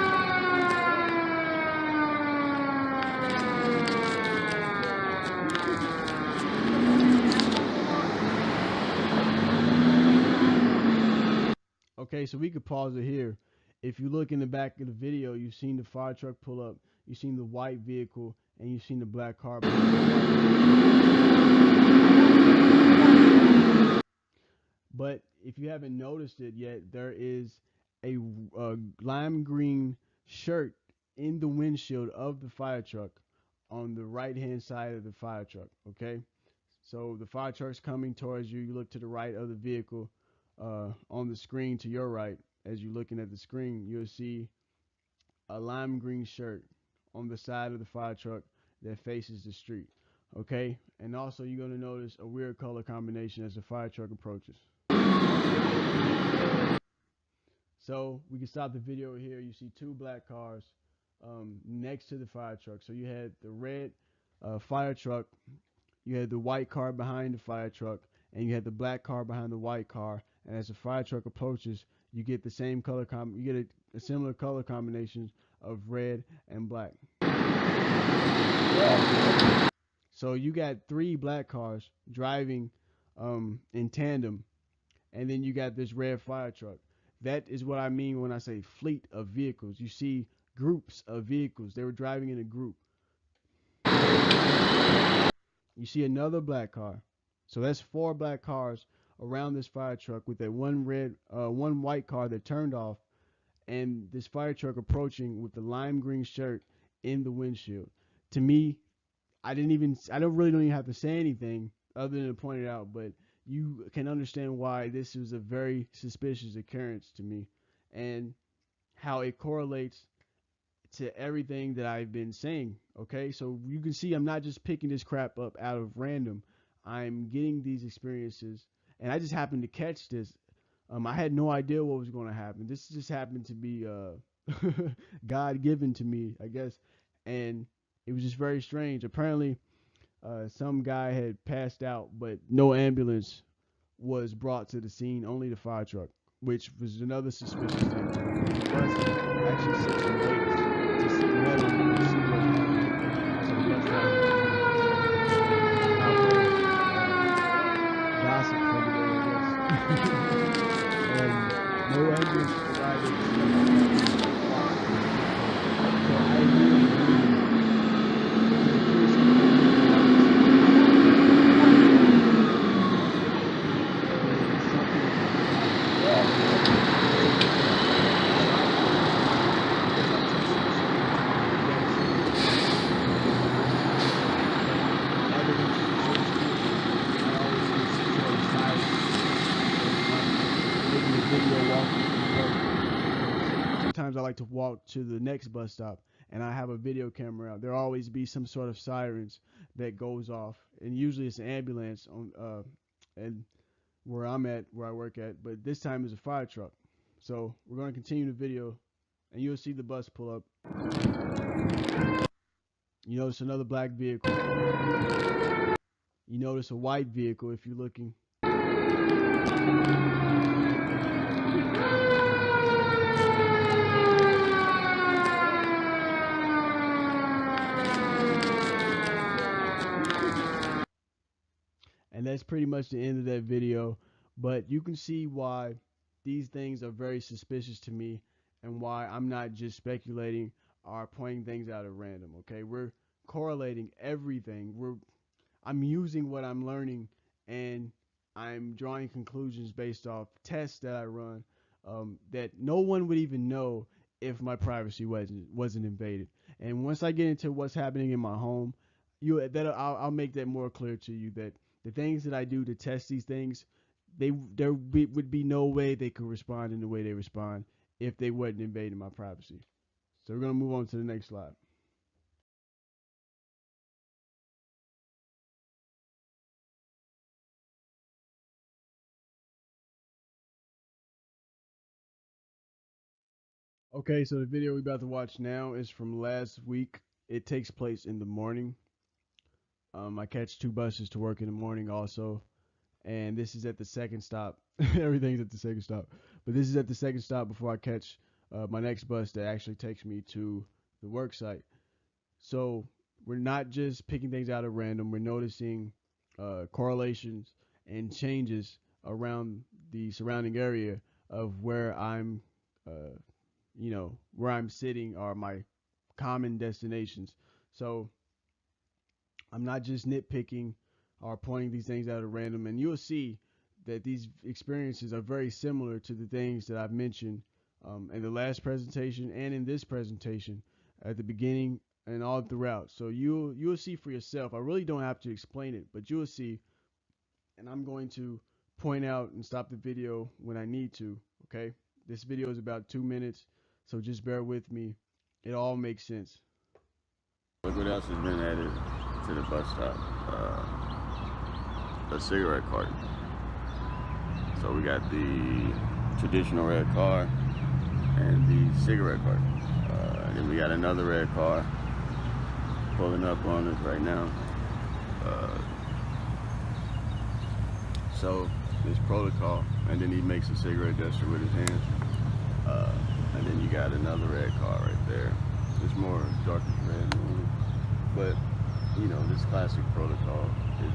Speaker 1: Okay, so we could pause it here. If you look in the back of the video, you've seen the fire truck pull up, you've seen the white vehicle, and you've seen the black car. But if you haven't noticed it yet, there is a lime green shirt in the windshield of the fire truck on the right hand side of the fire truck. Okay, so the fire truck's coming towards you. You look to the right of the vehicle. On the screen to your right, as you're looking at the screen, you'll see a lime green shirt on the side of the fire truck that faces the street. Okay, and also you're going to notice a weird color combination as the fire truck approaches. So we can stop the video here. You see two black cars next to the fire truck. So you had the red fire truck, you had the white car behind the fire truck, and you had the black car behind the white car. And as the fire truck approaches, you get the same color you get a similar color combination of red and black. So you got three black cars driving in tandem, and then you got this red fire truck. That is what I mean when I say fleet of vehicles. You see groups of vehicles. They were driving in a group. You see another black car. So that's four black cars around this fire truck with that one white car that turned off, and this fire truck approaching with the lime green shirt in the windshield. To me, I don't really don't even have to say anything other than to point it out, but you can understand why this was a very suspicious occurrence to me and how it correlates to everything that I've been saying. Okay, so you can see I'm not just picking this crap up out of random. I'm getting these experiences, and I just happened to catch this. I had no idea what was going to happen. This just happened to be God given to me, I guess, and it was just very strange. Apparently, some guy had passed out, but no ambulance was brought to the scene, only the fire truck, which was another suspicious thing. The bus actually sits and waits to see let him see what happened. So the bus driver out there gossip for the day, I guess. No ambulance arrived at the scene. So I really sometimes I like to walk to the next bus stop and I have a video camera out. There'll always be some sort of sirens that goes off, and usually it's an ambulance on and where I'm at, where I work at, but this time it's a fire truck. So we're going to continue the video and you'll see the bus pull up. You notice another black vehicle. You notice a white vehicle if you're looking. And that's pretty much the end of that video. But you can see why these things are very suspicious to me and why I'm not just speculating or pointing things out at random. Okay, we're correlating everything. I'm using what I'm learning and I'm drawing conclusions based off tests that I run that no one would even know if my privacy wasn't invaded. And once I get into what's happening in my home, I'll make that more clear to you that the things that I do to test these things, would be no way they could respond in the way they respond if they wasn't invading my privacy. So we're gonna move on to the next slide. Okay, so the video we're about to watch now is from last week. It takes place in the morning. I catch 2 buses to work in the morning also, and this is at the second stop. Everything's at the second stop, but this is at the second stop before I catch my next bus that actually takes me to the work site. So we're not just picking things out at random. We're noticing correlations and changes around the surrounding area of where I'm, where I'm sitting are my common destinations. So I'm not just nitpicking or pointing these things out at random. And you'll see that these experiences are very similar to the things that I've mentioned in the last presentation and in this presentation at the beginning and all throughout. So you'll see for yourself. I really don't have to explain it, but you'll see. And I'm going to point out and stop the video when I need to. Okay, this video is about 2 minutes, so just bear with me. It all makes sense.
Speaker 3: Look what else has been added to the bus stop. A cigarette carton. So we got the traditional red car and the cigarette carton. Then we got another red car pulling up on us right now. So this protocol, and then he makes a cigarette gesture with his hands. And then you got another red car right there. It's more darker red, but you know, this classic protocol is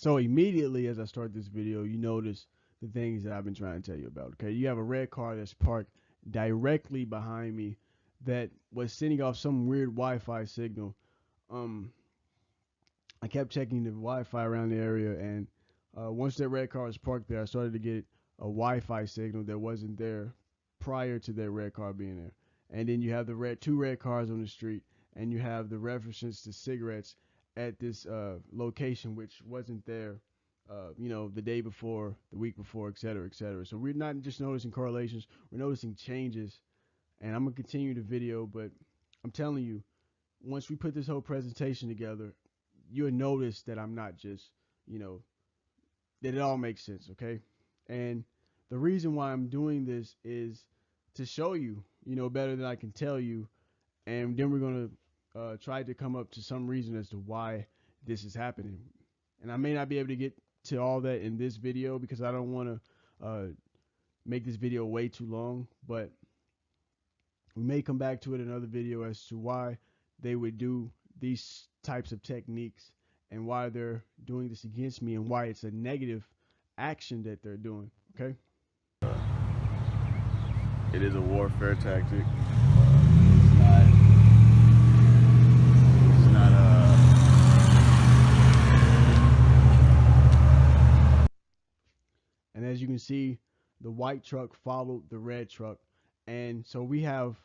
Speaker 1: So immediately as I start this video, you notice the things that I've been trying to tell you about. Okay, you have a red car that's parked directly behind me that was sending off some weird Wi-Fi signal. I kept checking the Wi-Fi around the area, and once that red car was parked there, I started to get a Wi-Fi signal that wasn't there prior to that red car being there. And then you have the two red cars on the street, and you have the references to cigarettes at this location which wasn't there, the day before, the week before, et cetera, et cetera. So we're not just noticing correlations, we're noticing changes. And I'm gonna continue the video, but I'm telling you, once we put this whole presentation together, you'll notice that I'm not just, that it all makes sense, okay? And the reason why I'm doing this is to show you, better than I can tell you, and then we're gonna try to come up to some reason as to why this is happening. And I may not be able to get to all that in this video because I don't want to make this video way too long, but we may come back to it in another video as to why they would do these types of techniques and why they're doing this against me and why it's a negative action that they're doing, okay?
Speaker 3: It is a warfare tactic.
Speaker 1: And as you can see, the white truck followed the red truck. And so we have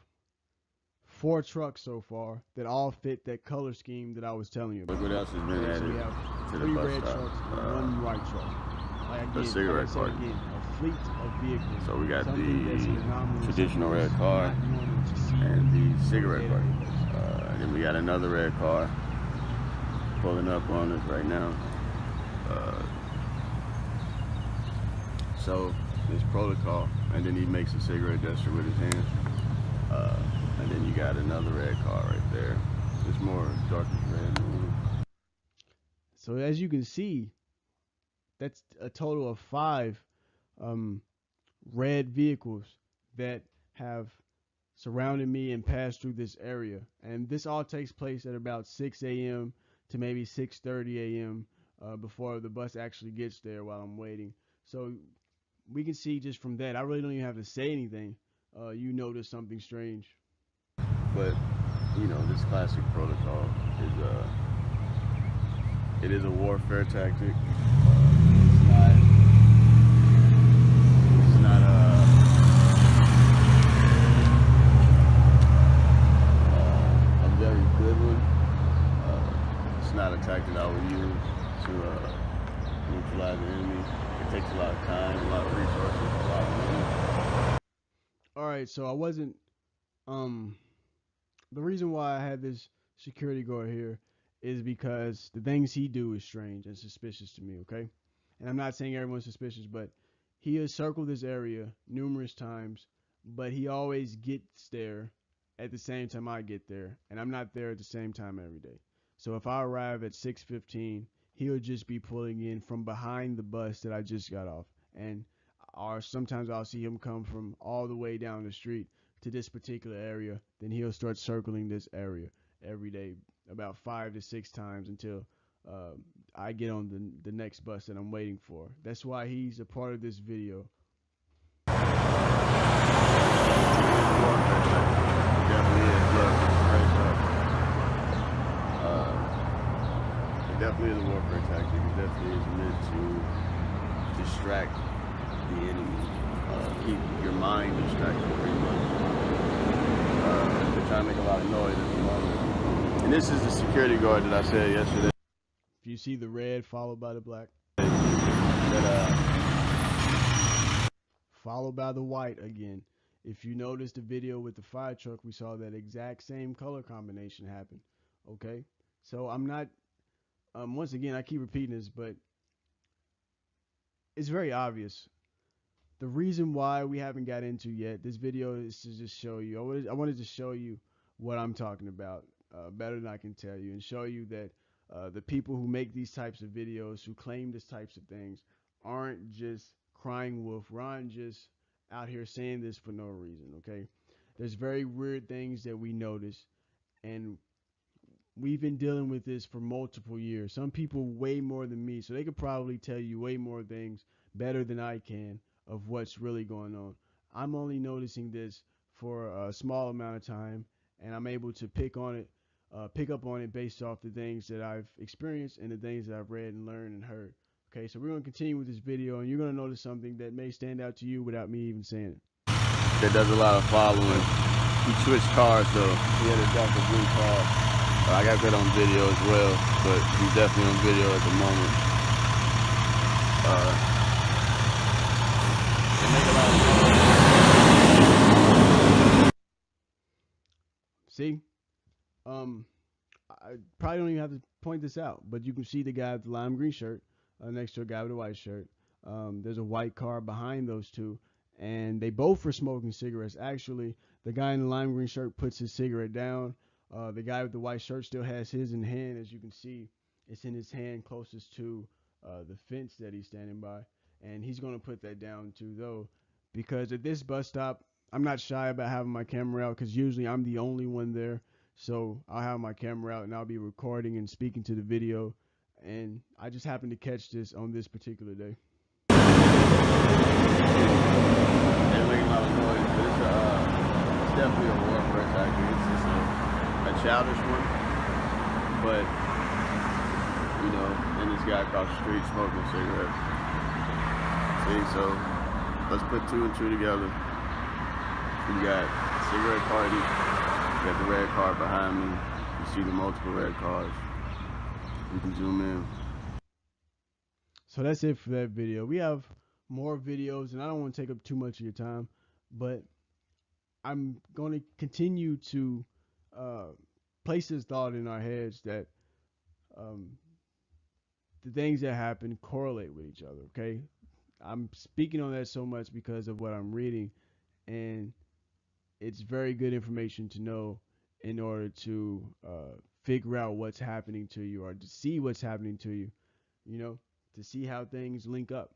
Speaker 1: 4 trucks so far that all fit that color scheme that I was telling you about.
Speaker 3: Look what else has been added.
Speaker 1: So we have
Speaker 3: to
Speaker 1: 3
Speaker 3: the bus
Speaker 1: red
Speaker 3: stop.
Speaker 1: trucks and 1 white truck.
Speaker 3: A cigarette carton.
Speaker 1: Again, a fleet of vehicles.
Speaker 3: So we got
Speaker 1: the
Speaker 3: traditional red car and the cigarette carton. Then we got another red car pulling up on us right now. So this protocol, and then he makes a cigarette gesture with his hands. And then you got another red car right there. It's more darker red.
Speaker 1: So as you can see, that's a total of 5 red vehicles that have surrounded me and passed through this area. And this all takes place at about 6 a.m. to maybe 6:30 a.m. Before the bus actually gets there while I'm waiting. So we can see just from that, I really don't even have to say anything. You notice something strange.
Speaker 3: But, this classic protocol is it is a warfare tactic. It's not a very good one. It's not a tactic I would use to neutralize the enemy. takes a lot of time, a lot of resources, a lot of money.
Speaker 1: All right, so I wasn't the reason why I had this security guard here is because the things he do is strange and suspicious to me, okay? And I'm not saying everyone's suspicious, but he has circled this area numerous times, but he always gets there at the same time I get there, and I'm not there at the same time every day. So if I arrive at 6:15, he'll just be pulling in from behind the bus that I just got off, and or sometimes I'll see him come from all the way down the street to this particular area. Then he'll start circling this area every day about 5 to 6 times until uh, I get on the next bus that I'm waiting for. That's why he's a part of this video.
Speaker 3: It definitely is a warfare tactic. It definitely is meant to distract the enemy, keep your mind distracted pretty much. They're trying to make a lot of noise at the moment. And this is the security guard that I said yesterday.
Speaker 1: If you see the red followed by the black, followed by the white again. If you notice the video with the fire truck, we saw that exact same color combination happen. Okay, so I'm not. Once again, I keep repeating this, but it's very obvious. The reason why we haven't got into yet this video is to just show you. I wanted to show you what I'm talking about better than I can tell you, and show you that the people who make these types of videos, who claim these types of things, aren't just crying wolf. Aren't just out here saying this for no reason. Okay, there's very weird things that we notice, and we've been dealing with this for multiple years. Some people way more than me, so they could probably tell you way more things better than I can of what's really going on. I'm only noticing this for a small amount of time, and I'm able to pick up on it based off the things that I've experienced and the things that I've read and learned and heard. Okay, so we're going to continue with this video, and you're going to notice something that may stand out to you without me even saying it.
Speaker 3: That does a lot of following. He switched cars, so he had a darker blue car. I got that on video as well, but he's definitely on video at the moment. They make a lot of noise.
Speaker 1: See? I probably don't even have to point this out, but you can see the guy with the lime green shirt next to a guy with a white shirt. There's a white car behind those two, and they both were smoking cigarettes. Actually, the guy in the lime green shirt puts his cigarette down. The guy with the white shirt still has his in hand. As you can see, it's in his hand closest to the fence that he's standing by. And he's going to put that down too, though, because at this bus stop, I'm not shy about having my camera out because usually I'm the only one there. So I'll have my camera out and I'll be recording and speaking to the video. And I just happened to catch this on this particular day.
Speaker 3: They're making a lot of noise, but it's definitely a warfare tactic. It's just a childish one, but and this guy across the street smoking cigarettes. See, so let's put two and two together. You got cigarette party, you got the red car behind me. You see the multiple red cars. You can zoom in.
Speaker 1: So that's it for that video. We have more videos, and I don't want to take up too much of your time, but I'm going to continue to place this thought in our heads that the things that happen correlate with each other, okay? I'm speaking on that so much because of what I'm reading, and it's very good information to know in order to figure out what's happening to you or to see what's happening to you, to see how things link up,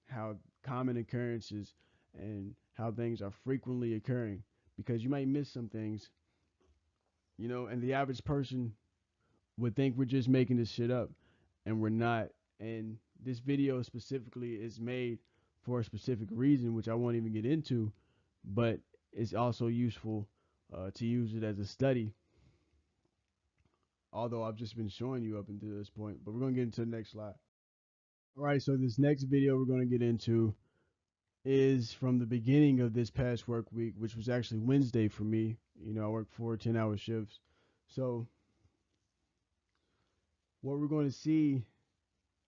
Speaker 1: how common occurrences and how things are frequently occurring, because you might miss some things, and the average person would think we're just making this shit up, and we're not. And this video specifically is made for a specific reason, which I won't even get into, but it's also useful to use it as a study. Although I've just been showing you up until this point, but we're going to get into the next slide. All right, so this next video we're going to get into is from the beginning of this past work week, which was actually Wednesday for me. I work 4 10-hour shifts. So what we're going to see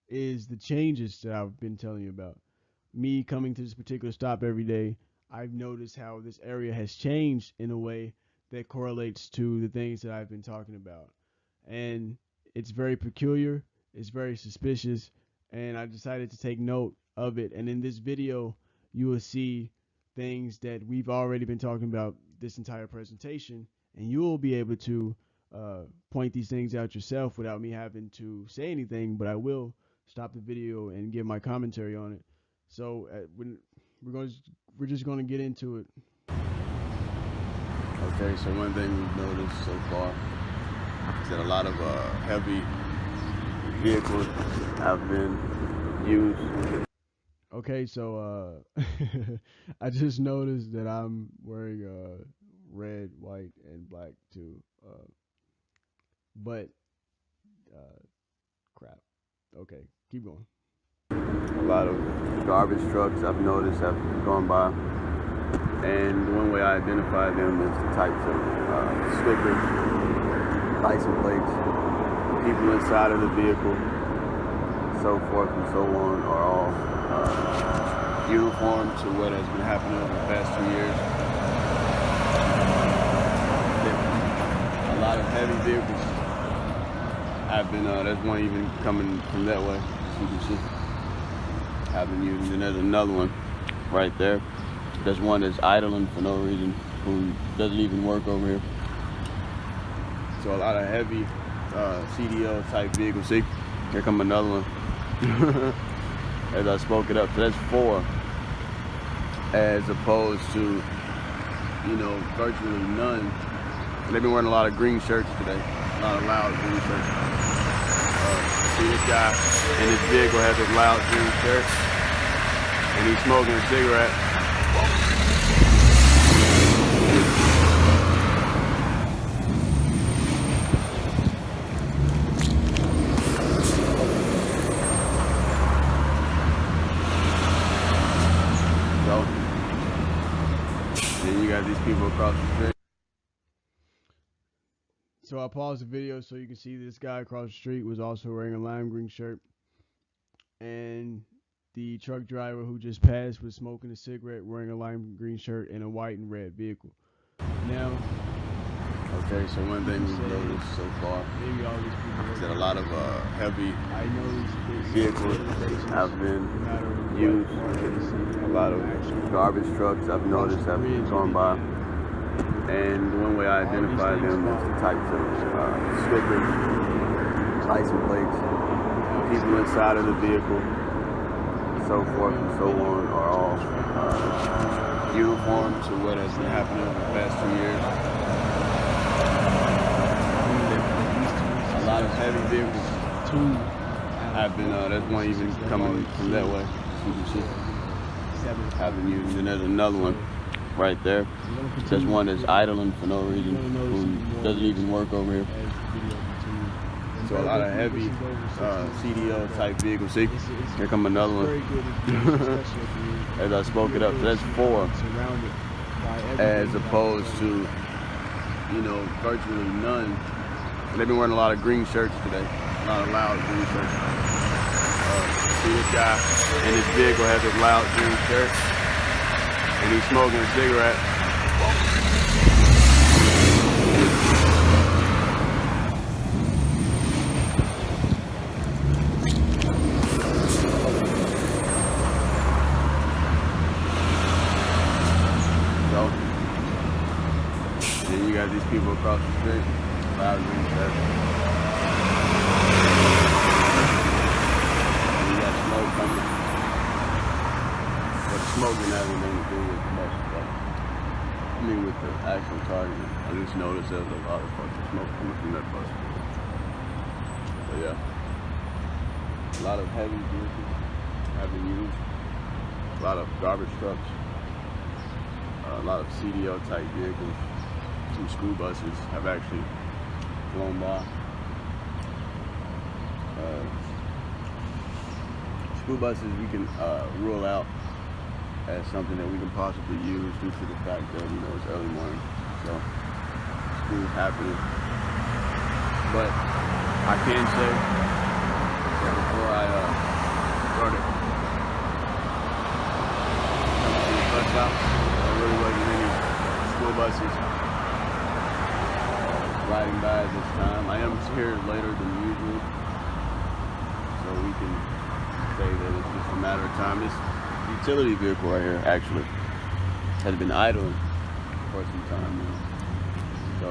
Speaker 1: is the changes that I've been telling you about. me coming to this particular stop every day, I've noticed how this area has changed in a way that correlates to the things that I've been talking about. And it's very peculiar, it's very suspicious, and I decided to take note of it. And in this video, you will see things that we've already been talking about this entire presentation, and you will be able to point these things out yourself without me having to say anything, but I will stop the video and give my commentary on it. So we're just going to get into it.
Speaker 3: Okay, so one thing we've noticed so far is that a lot of heavy vehicles have been used.
Speaker 1: Okay, so I just noticed that I'm wearing red, white, and black too. But crap. Okay, keep going.
Speaker 3: A lot of garbage trucks I've noticed have gone by, and one way I identify them is the types of stickers, license plates, people inside of the vehicle, so forth and so on, are all uniform to what has been happening over the past 2 years. A lot of heavy vehicles have been, there's one even coming from that way, as you can see, have been used. And there's another one right there. There's one that's idling for no reason, who doesn't even work over here. So a lot of heavy CDL type vehicles. See, here come another one. As I spoke it up, so that's 4, as opposed to, you know, virtually none. They've been wearing a lot of green shirts today, a lot of loud green shirts. See this guy in his vehicle has a loud green shirt, and he's smoking a cigarette. Then you got these people across the street.
Speaker 1: So I paused the video so you can see this guy across the street was also wearing a lime green shirt, and the truck driver who just passed was smoking a cigarette, wearing a lime green shirt in a white and red vehicle. Now,
Speaker 3: okay, so one thing we've noticed so far
Speaker 1: maybe all these people
Speaker 3: is that a lot of heavy
Speaker 1: I know
Speaker 3: vehicles have been used. A lot of garbage trucks I've noticed have gone by, and one way I identify them is the types of stickers, license plates, people inside of the vehicle, so forth and so on, are all uniform to what has been happening over the past 2 years. A lot of heavy vehicles have been, there's one even coming from that way, as you can see, have been used. And there's another one right there. There's one that's idling for no reason, who doesn't even work over here. So a lot of heavy CDL type vehicles. See, here come another one. As I spoke it up, so that's 4, as opposed to, you know, virtually none. They've been wearing a lot of green shirts today, a lot of loud green shirts. See this guy in his vehicle has a loud green shirt, and he's smoking a cigarette. So, then you got these people across the street, loud green shirts. And you got smoke coming. But the smoke didn't have anything to do with the bus. I mean, with the actual target. I just noticed there was a lot of fucking smoke coming from that bus. But yeah, a lot of heavy vehicles have been used. A lot of garbage trucks. A lot of CDL type vehicles. Some school buses have actually flown by. School buses we can rule out as something that we can possibly use due to the fact that, you know, it's early morning, so school's happening. But I can say that before I started stop. There really wasn't any school buses riding by at this time. I am here later than usual, so we can say that it's just a matter of time. This utility vehicle right here actually has been idling for some time now. So,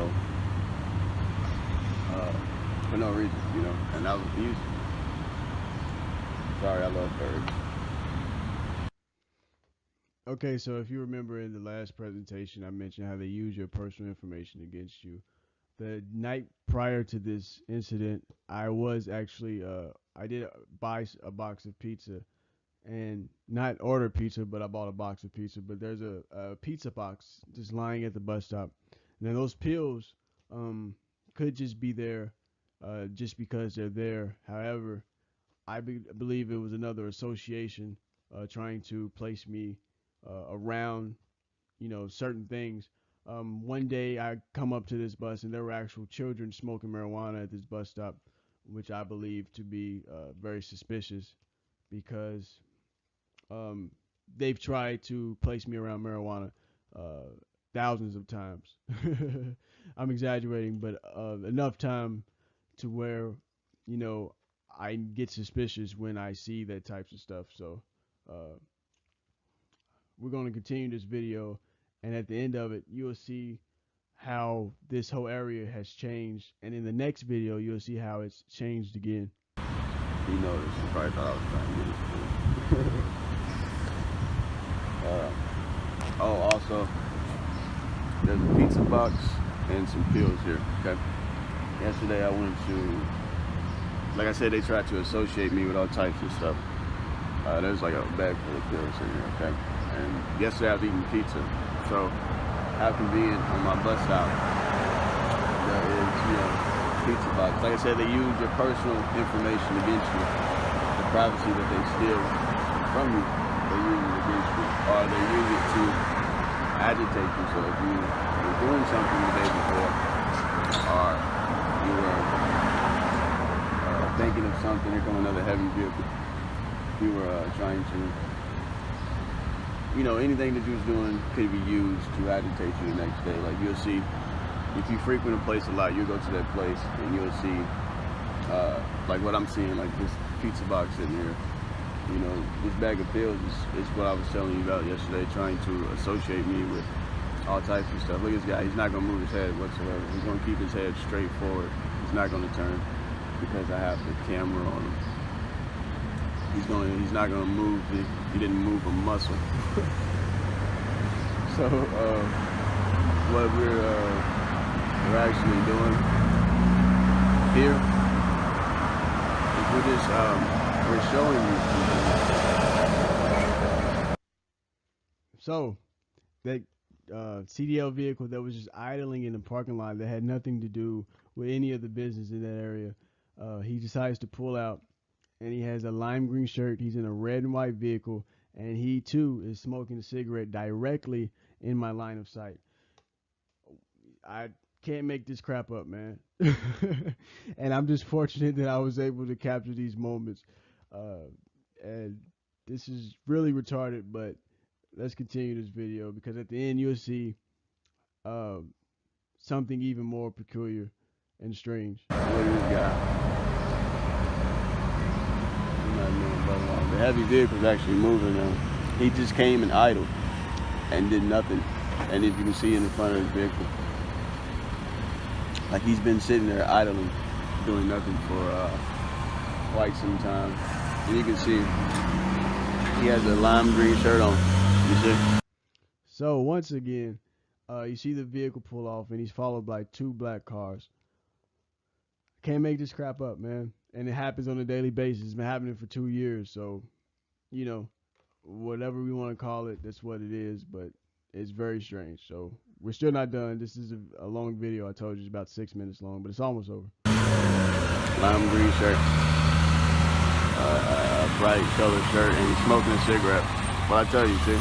Speaker 3: for no reason, you know, and I was used. Sorry, I love birds.
Speaker 1: Okay, so if you remember in the last presentation, I mentioned how they use your personal information against you. The night prior to this incident, I was actually, I did buy a box of pizza, and not order pizza, but I bought a box of pizza. But there's a pizza box just lying at the bus stop. Now those pills could just be there just because they're there. However, I believe it was another association trying to place me around, you know, certain things. One day I come up to this bus and there were actual children smoking marijuana at this bus stop, which I believe to be very suspicious because they've tried to place me around marijuana thousands of times. I'm exaggerating, but enough time to where, you know, I get suspicious when I see that types of stuff. So we're going to continue this video, and at the end of it, you'll see how this whole area has changed, and in the next video, you'll see how it's changed again.
Speaker 3: He noticed. He probably thought I was trying to get his food. Oh, also, there's a pizza box and some pills here, okay? Yesterday I went to, like I said, they tried to associate me with all types of stuff. There's like a bag full of pills in here, okay? And yesterday I was eating pizza, so how convenient on my bus stop there is, you know, pizza box. Like I said, they use your personal information against you. The privacy that they steal from you, they use it against you, or they use it to agitate you. So if you were doing something the day before, or you were thinking of something, here come another heavy vehicle. You were trying to, you know, anything that you was doing could be used to agitate you the next day. Like you'll see, if you frequent a place a lot, you'll go to that place and you'll see, like what I'm seeing, like this pizza box in here. You know, this bag of pills is what I was telling you about yesterday, trying to associate me with all types of stuff. Look at this guy, he's not gonna move his head whatsoever. He's gonna keep his head straight forward. He's not gonna turn because I have the camera on him. He's not gonna move. He didn't move a muscle. So what we're actually doing here is we're showing you something.
Speaker 1: So that CDL vehicle that was just idling in the parking lot that had nothing to do with any of the business in that area, he decides to pull out, and he has a lime green shirt. He's in a red and white vehicle, and he too is smoking a cigarette directly in my line of sight. I can't make this crap up, man. And I'm just fortunate that I was able to capture these moments. And this is really retarded, but let's continue this video because at the end you'll see something even more peculiar and strange.
Speaker 3: Look at this guy. The heavy vehicle is actually moving now. He just came and idled and did nothing. And if you can see in the front of his vehicle, like he's been sitting there idling, doing nothing for quite some time. And you can see he has a lime green shirt on. You see?
Speaker 1: So once again, you see the vehicle pull off, and he's followed by 2 black cars. Can't make this crap up, man. And it happens on a daily basis. It's been happening for 2 years. So, you know, whatever we want to call it, that's what it is. But it's very strange. So we're still not done. This is a long video. I told you it's about 6 minutes long, but it's almost over.
Speaker 3: Lime green shirt, bright colored shirt, and he's smoking a cigarette. But I tell you, see,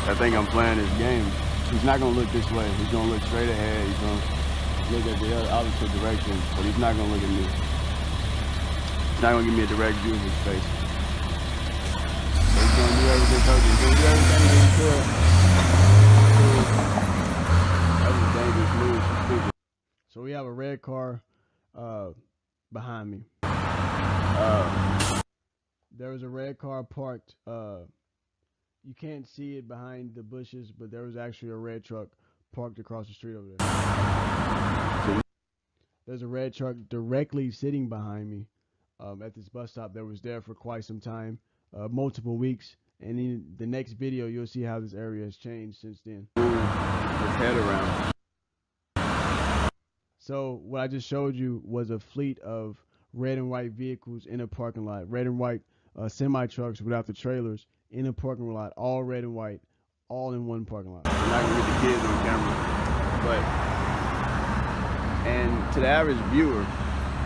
Speaker 3: I think I'm playing this game. He's not gonna look this way. He's gonna look straight ahead. He's gonna look at the opposite direction, but he's not gonna look at me. He's not gonna give me a direct view of his face. So he's gonna do everything coaches do. Do everything that you could. That was a dangerous move for speaking.
Speaker 1: So we have a red car behind me. There was a red car parked. You can't see it behind the bushes, but there was actually a red truck parked across the street over there. There's a red truck directly sitting behind me at this bus stop that was there for quite some time, multiple weeks. And in the next video, you'll see how this area has changed since then.
Speaker 3: His head around.
Speaker 1: So what I just showed you was a fleet of red and white vehicles in a parking lot. Red and white semi-trucks without the trailers in a parking lot, all red and white, all in one parking lot.
Speaker 3: I'm not gonna get the kids on camera, and to the average viewer,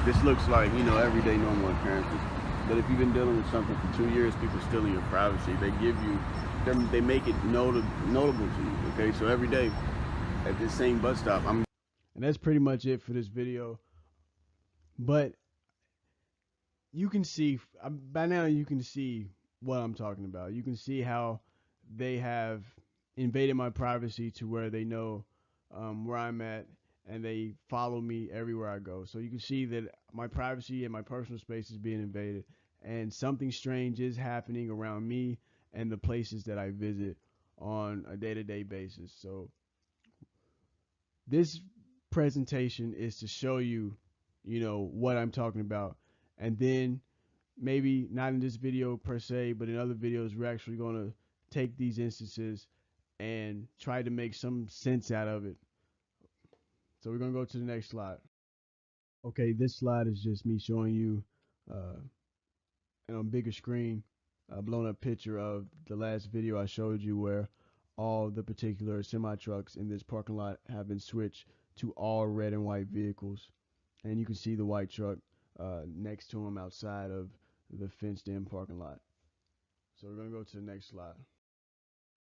Speaker 3: this looks like, you know, everyday normal occurrences. But if you've been dealing with something for 2 years, people stealing your privacy, they make it notable to you. Okay, so every day at this same bus stop,
Speaker 1: and that's pretty much it for this video. But you can see, by now you can see what I'm talking about. You can see how they have invaded my privacy to where they know where I'm at, and they follow me everywhere I go. So you can see that my privacy and my personal space is being invaded, and something strange is happening around me and the places that I visit on a day-to-day basis. So this presentation is to show you, you know, what I'm talking about, and then maybe not in this video per se, but in other videos, we're actually going to take these instances and try to make some sense out of it. So we're going to go to the next slide. Okay, this slide is just me showing you on a bigger screen, blown up picture of the last video I showed you, where all the particular semi-trucks in this parking lot have been switched to all red and white vehicles. And you can see the white truck next to them outside of the fenced-in parking lot. So we're going to go to the next slide.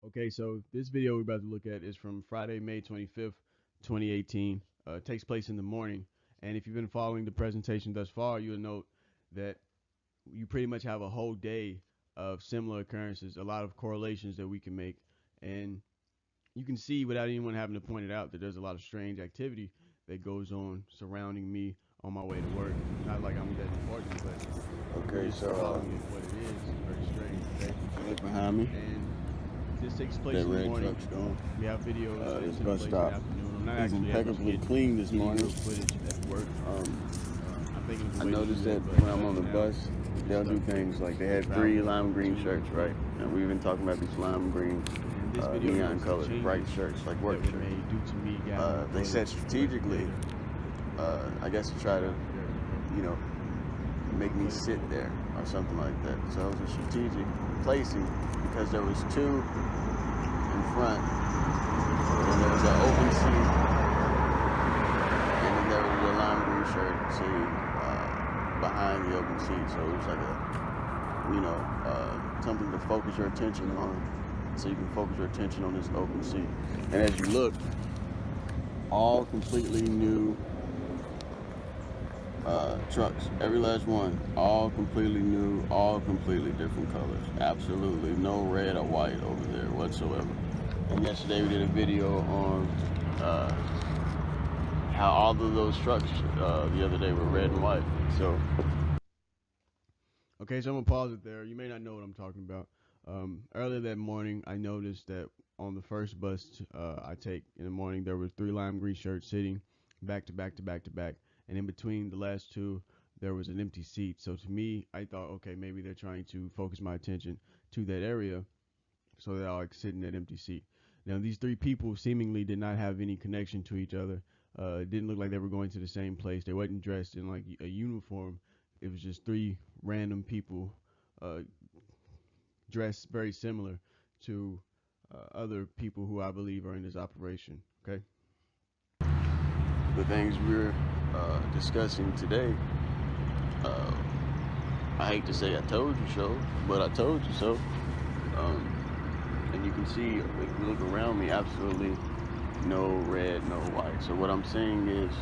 Speaker 1: Okay, so this video we're about to look at is from Friday, May 25th, 2018. It takes place in the morning. And if you've been following the presentation thus far, you'll note that you pretty much have a whole day of similar occurrences, a lot of correlations that we can make. And you can see without anyone having to point it out that there's a lot of strange activity that goes on surrounding me on my way to work. Not like I'm that important, but
Speaker 3: okay, so
Speaker 1: what it is very strange. Okay?
Speaker 3: look behind me.
Speaker 1: And this takes place
Speaker 3: That
Speaker 1: in the
Speaker 3: red
Speaker 1: morning.
Speaker 3: truck's gone.
Speaker 1: We have videos that
Speaker 3: This
Speaker 1: take
Speaker 3: bus
Speaker 1: place
Speaker 3: stop
Speaker 1: in the afternoon. I'm not
Speaker 3: is
Speaker 1: actually able to
Speaker 3: impeccably
Speaker 1: get
Speaker 3: clean this
Speaker 1: video
Speaker 3: morning.
Speaker 1: footage at work. I'm thinking of a
Speaker 3: I
Speaker 1: way to
Speaker 3: noticed
Speaker 1: do
Speaker 3: that
Speaker 1: but
Speaker 3: when I'm on the
Speaker 1: now,
Speaker 3: bus, they'll do things like they had 3 lime green shirts, right? And we've been talking about these lime green
Speaker 1: this video
Speaker 3: neon colored bright shirts, like work
Speaker 1: that were
Speaker 3: shirts.
Speaker 1: made due to me
Speaker 3: They said strategically, I guess to try to, you know, make me sit there or something like that. So it was a strategic placing because there was 2 in front, and there was an open seat, and then there was a lime green shirt sitting behind the open seat. So it was like a, you know, something to focus your attention on, so you can focus your attention on this open seat. And as you look, all completely new trucks, every last one, all completely new, all completely different colors. Absolutely no red or white over there whatsoever. And yesterday we did a video on how all of those trucks the other day were red and white. So
Speaker 1: okay, so I'm gonna pause it there. You may not know what I'm talking about. Earlier that morning, I noticed that on the first bus I take in the morning, there were 3 lime green shirts sitting back to back to back to back, and in between the last 2, there was an empty seat. So to me, I thought, okay, maybe they're trying to focus my attention to that area so that I'll sit in that empty seat. Now, these 3 people seemingly did not have any connection to each other. It didn't look like they were going to the same place. They wasn't dressed in like a uniform. It was just 3 random people dressed very similar to other people who I believe are in this operation. Okay.
Speaker 3: the things we're discussing today, I hate to say I told you so, but I told you so. And you can see, if you look around me, absolutely no red, no white. So what I'm saying is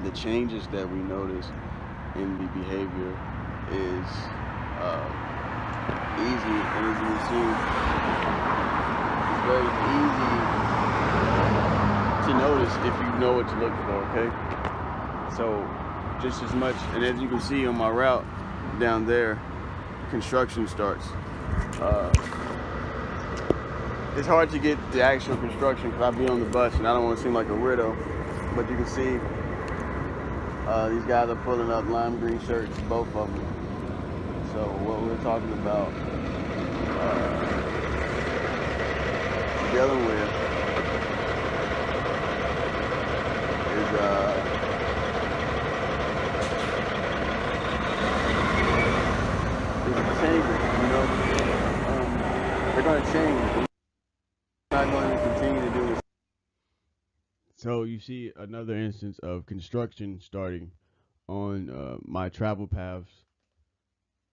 Speaker 3: the changes that we notice in the behavior is easy, and as you can see, it's very easy to notice if you know what to look for, okay? So just as much, and as you can see on my route down there, construction starts. It's hard to get the actual construction because I'll be on the bus and I don't want to seem like a weirdo, but you can see these guys are pulling up lime green shirts, both of them. So what we're talking about dealing with is changing, you know. They're going to change. They're not going to continue to do this.
Speaker 1: So you see another instance of construction starting on my travel paths,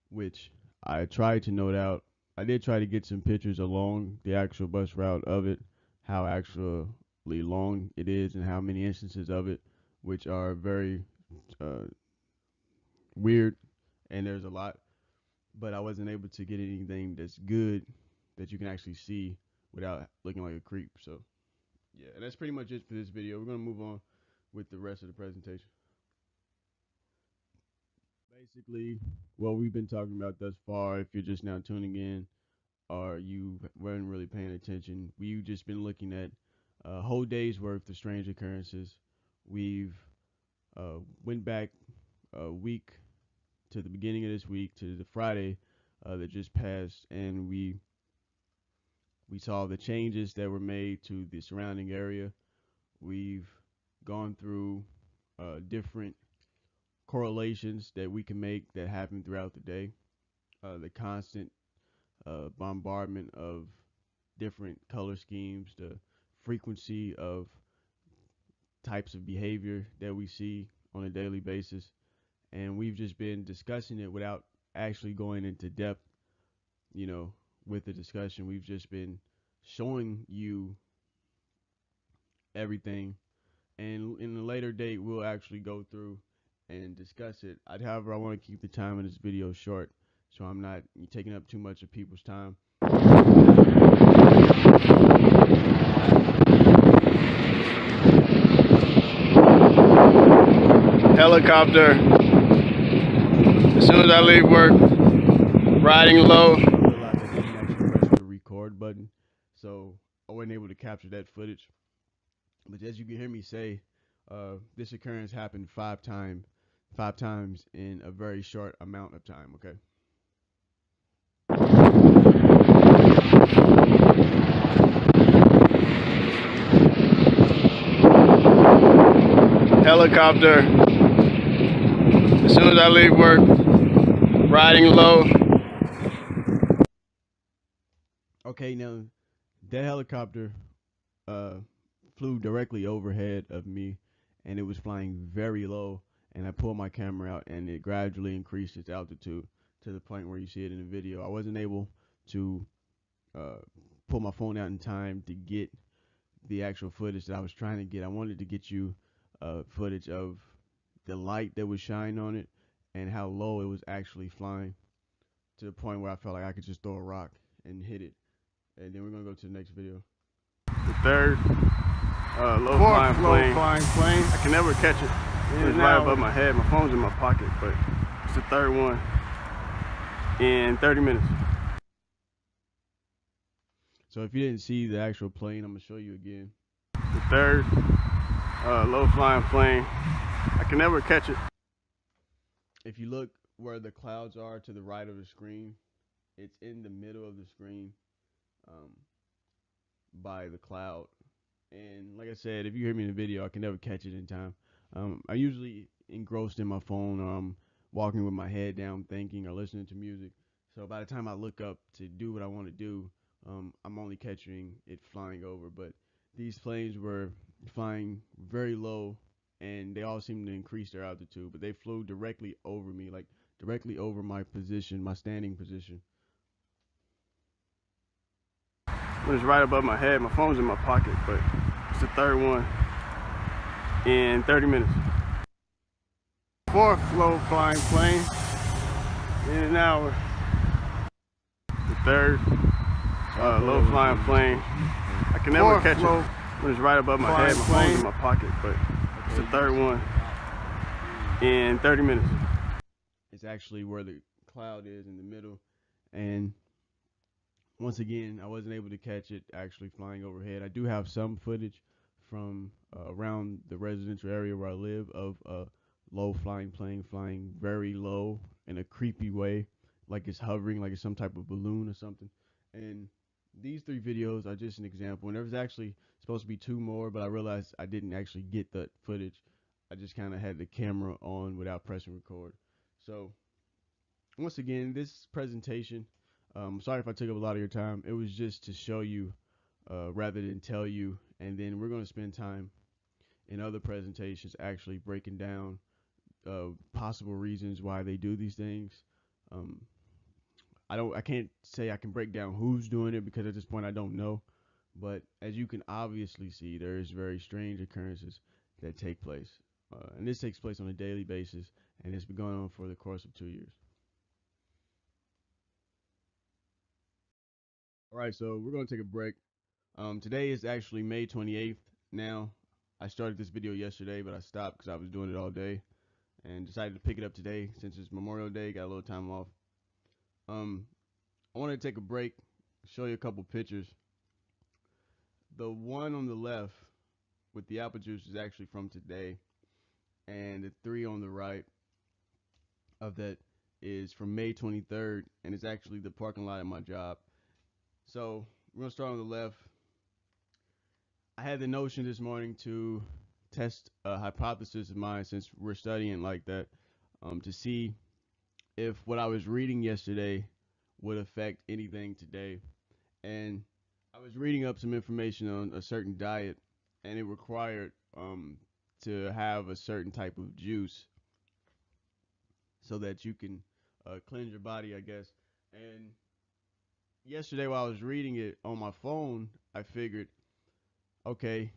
Speaker 1: which I tried to note out. I did try to get some pictures along the actual bus route of it, how actually long it is and how many instances of it, which are very weird, and there's a lot, but I wasn't able to get anything that's good that you can actually see without looking like a creep. So yeah, and that's pretty much it for this video. We're going to move on with the rest of the presentation. Basically, what we've been talking about thus far, if you're just now tuning in or you weren't really paying attention, we've just been looking at a whole day's worth of strange occurrences. We've went back a week to the beginning of this week to the Friday that just passed, and we saw the changes that were made to the surrounding area. We've gone through different correlations that we can make that happen throughout the day. The constant bombardment of different color schemes, the frequency of types of behavior that we see on a daily basis. And we've just been discussing it without actually going into depth, you know, with the discussion. We've just been showing you everything. And in a later date, we'll actually go through and discuss it. However, I want to keep the time of this video short, so I'm not taking up too much of people's time.
Speaker 3: Helicopter. As soon as I leave work, riding low.
Speaker 1: I realized I didn't actually press the record button, so I wasn't able to capture that footage. But as you can hear me say, this occurrence happened five times in a very short amount of time, okay?
Speaker 3: Helicopter. As soon as I leave work, riding low.
Speaker 1: Okay, now that helicopter flew directly overhead of me, and it was flying very low, and I pulled my camera out and it gradually increased its altitude to the point where you see it in the video. I wasn't able to pull my phone out in time to get the actual footage that I was trying to get. I wanted to get you footage of the light that was shining on it and how low it was actually flying, to the point where I felt like I could just throw a rock and hit it. And then we're gonna go to the next video.
Speaker 3: The third low-flying plane. I can never catch it. It's right above my head. My phone's in my pocket, but it's the third one in 30 minutes.
Speaker 1: So if you didn't see the actual plane, I'm gonna show you again.
Speaker 3: The third low-flying plane. I can never catch it.
Speaker 1: If you look where the clouds are to the right of the screen, it's in the middle of the screen by the cloud. And like I said, if you hear me in the video, I can never catch it in time. I usually engrossed in my phone, or I'm walking with my head down thinking or listening to music. So by the time I look up to do what I want to do, I'm only catching it flying over. But these planes were flying very low, and they all seemed to increase their altitude, but they flew directly over me, like directly over my position, my standing position.
Speaker 3: It's right above my head. My phone's in my pocket, but it's the third one in 30 minutes. Fourth low-flying plane in an hour. third low flying plane. I can never catch it when it's right above my head. My phone's in my pocket, but it's the third one in 30 minutes.
Speaker 1: It's actually where the cloud is in the middle, and once again, I wasn't able to catch it actually flying overhead. I do have some footage from around the residential area where I live of a low flying plane flying very low in a creepy way, like it's hovering, like it's some type of balloon or something. And these 3 videos are just an example. And there was actually supposed to be 2 more, but I realized I didn't actually get that footage. I just kind of had the camera on without pressing record. So once again, this presentation, sorry if I took up a lot of your time. It was just to show you rather than tell you. And then we're going to spend time in other presentations actually breaking down possible reasons why they do these things. Um, I can't say I can break down who's doing it because at this point I don't know. But as you can obviously see, there is very strange occurrences that take place. And this takes place on a daily basis, and it's been going on for the course of 2 years. All right, so we're going to take a break. Today is actually May 28th. Now, I started this video yesterday, but I stopped because I was doing it all day and decided to pick it up today since it's Memorial Day, got a little time off. I wanted to take a break, show you a couple pictures. The one on the left with the apple juice is actually from today, and the 3 on the right of that is from May 23rd, and it's actually the parking lot at my job. So we're gonna start on the left. I had the notion this morning to test a hypothesis of mine since we're studying like that, to see if what I was reading yesterday would affect anything today. And I was reading up some information on a certain diet, and it required to have a certain type of juice so that you can cleanse your body, I guess. And yesterday, while I was reading it on my phone, I figured, okay,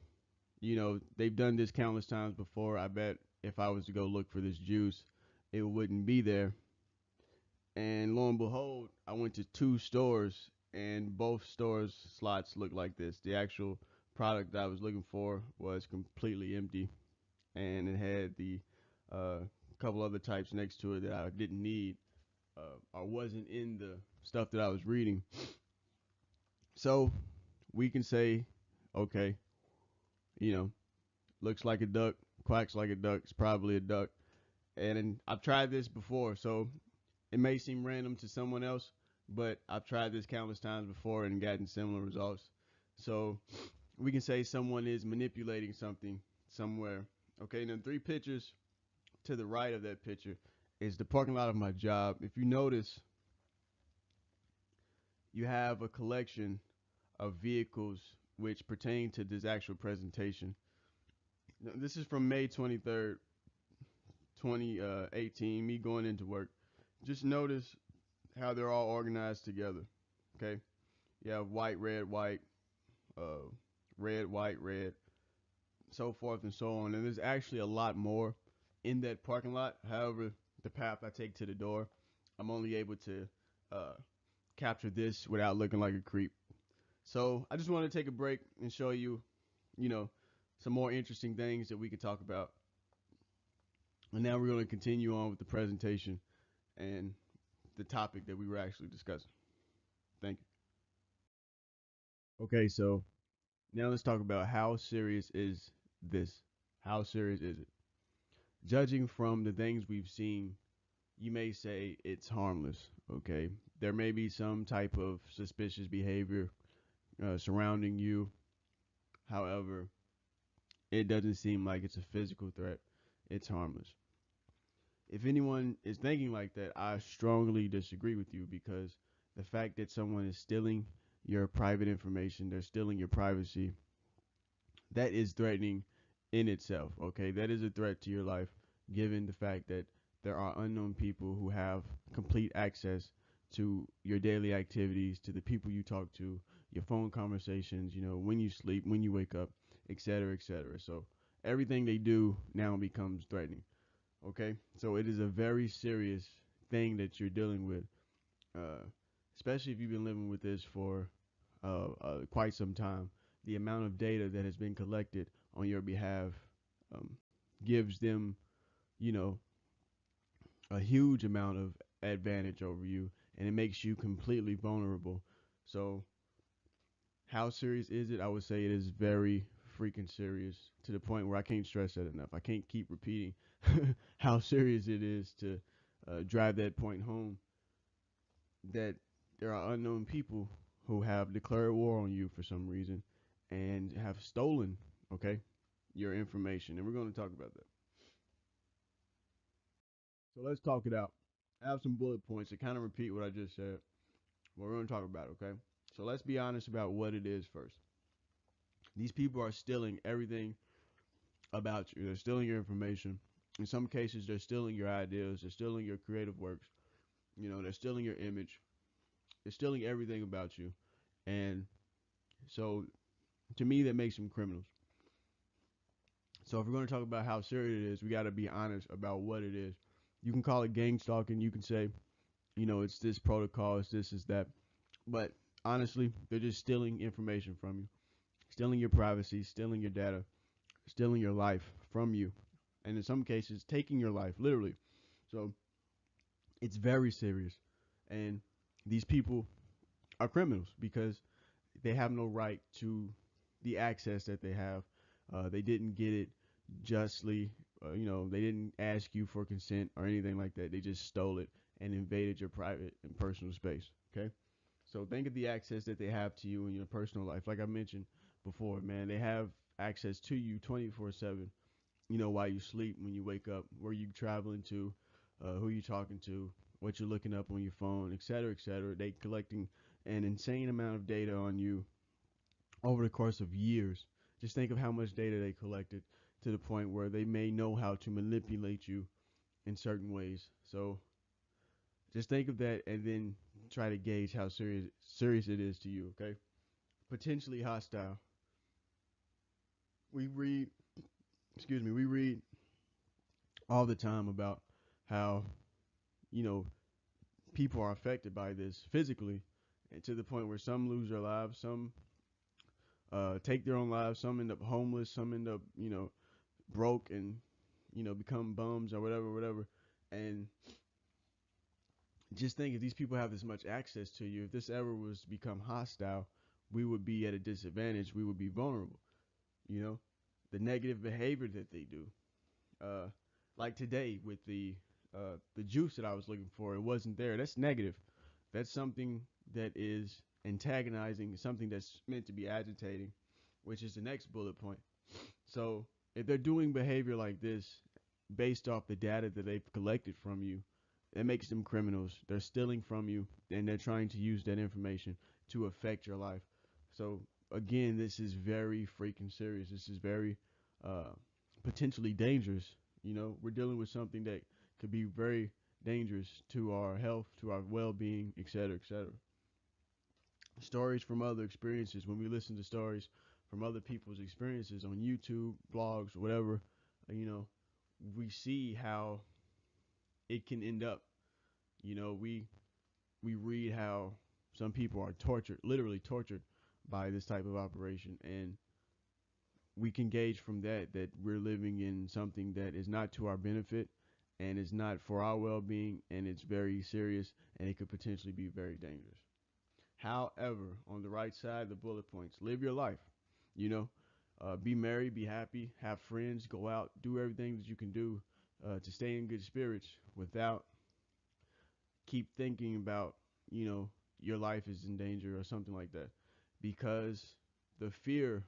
Speaker 1: they've done this countless times before. I bet if I was to go look for this juice, it wouldn't be there. And lo and behold, I went to 2 stores, and both stores' slots looked like this. The actual product that I was looking for was completely empty, and it had the couple other types next to it that I didn't need or wasn't in the stuff that I was reading. So we can say, okay, looks like a duck, quacks like a duck, it's probably a duck. And I've tried this before, so it may seem random to someone else, but I've tried this countless times before and gotten similar results. So we can say someone is manipulating something somewhere. Okay, and then 3 pictures to the right of that picture is the parking lot of my job. If you notice, you have a collection of vehicles which pertain to this actual presentation. Now, this is from May 23rd, 2018, me going into work. Just notice how they're all organized together. Okay, you have white, red, white, red, white, red, so forth and so on. And there's actually a lot more in that parking lot. However, the path I take to the door, I'm only able to capture this without looking like a creep. So I just want to take a break and show you, some more interesting things that we could talk about. And now we're going to continue on with the presentation and the topic that we were actually discussing. Thank you. Okay, so now let's talk about how serious is this? How serious is it? Judging from the things we've seen, you may say it's harmless. Okay, there may be some type of suspicious behavior surrounding you. However, it doesn't seem like it's a physical threat. It's harmless. If anyone is thinking like that, I strongly disagree with you because the fact that someone is stealing your private information, they're stealing your privacy, that is threatening in itself. Okay, that is a threat to your life, given the fact that there are unknown people who have complete access to your daily activities, to the people you talk to, your phone conversations, when you sleep, when you wake up, etc., etc. So everything they do now becomes threatening. Okay, so it is a very serious thing that you're dealing with, especially if you've been living with this for quite some time. The amount of data that has been collected on your behalf um, gives them, you know, a huge amount of advantage over you, and it makes you completely vulnerable. So, how serious is it? I would say it is very freaking serious, to the point where I can't stress that enough. I can't keep repeating how serious it is to drive that point home, that there are unknown people who have declared war on you for some reason and have stolen, okay, your information. And we're going to talk about that. So let's talk it out. I have some bullet points that kind of repeat what I just said. What we're going to talk about, okay? So let's be honest about what it is first. These people are stealing everything about you. They're stealing your information. In some cases, they're stealing your ideas. They're stealing your creative works. They're stealing your image. They're stealing everything about you. And so, to me, that makes them criminals. So, if we're going to talk about how serious it is, we got to be honest about what it is. You can call it gang stalking. You can say, it's this protocol, it's this, it's that. But honestly, they're just stealing information from you, stealing your privacy, stealing your data, stealing your life from you, and in some cases, taking your life, literally. So it's very serious. And these people are criminals because they have no right to the access that they have. They didn't get it justly. They didn't ask you for consent or anything like that. They just stole it and invaded your private and personal space. Okay. So think of the access that they have to you in your personal life. Like I mentioned before, man, they have access to you 24/7. While you sleep, when you wake up, where you traveling to, who you talking to, what you're looking up on your phone, et cetera, et cetera. They collecting an insane amount of data on you over the course of years. Just think of how much data they collected, to the point where they may know how to manipulate you in certain ways. So just think of that, and then try to gauge how serious it is to you, okay? Potentially hostile. We read, we read all the time about how, you know, people are affected by this physically, and to the point where some lose their lives, some take their own lives, some end up homeless, some end up, broke and, become bums or whatever, whatever. And just think, if these people have this much access to you, if this ever was to become hostile, we would be at a disadvantage. We would be vulnerable. You know, the negative behavior that they do. Uh, like today with the juice that I was looking for, it wasn't there. That's negative. That's something that is antagonizing, something that's meant to be agitating, which is the next bullet point. So if they're doing behavior like this based off the data that they've collected from you, it makes them criminals. They're stealing from you, and they're trying to use that information to affect your life. So again, this is very freaking serious. This is very uh, potentially dangerous. We're dealing with something that could be very dangerous to our health, to our well-being, et cetera, et cetera. Stories from other experiences. When we listen to stories from other people's experiences on YouTube, blogs, whatever, you know, we see how it can end up. We read how some people are tortured, literally tortured, by this type of operation, and we can gauge from that we're living in something that is not to our benefit, and is not for our well-being, and it's very serious, and it could potentially be very dangerous. However, on the right side, the bullet points: live your life. You know, be merry, be happy, have friends, go out, do everything that you can do to stay in good spirits, without keep thinking about, your life is in danger or something like that, because the fear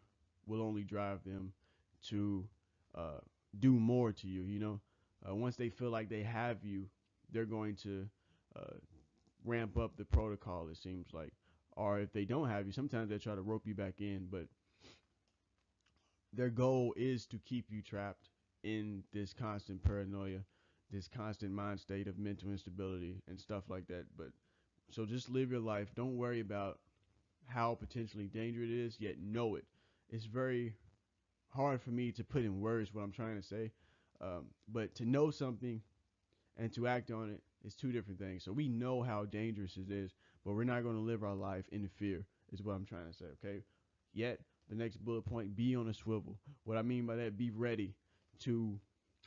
Speaker 1: will only drive them to uh, do more to you. Once they feel like they have you, they're going to uh, ramp up the protocol, it seems like. Or if they don't have you, sometimes they try to rope you back in, but their goal is to keep you trapped in this constant paranoia, this constant mind state of mental instability and stuff like that. But so just live your life. Don't worry about how potentially dangerous it is, yet know it. It's very hard for me to put in words what I'm trying to say. But to know something and to act on it is two different things. So we know how dangerous it is, but we're not going to live our life in fear, is what I'm trying to say, okay? Yet, the next bullet point, be on a swivel. What I mean by that, be ready to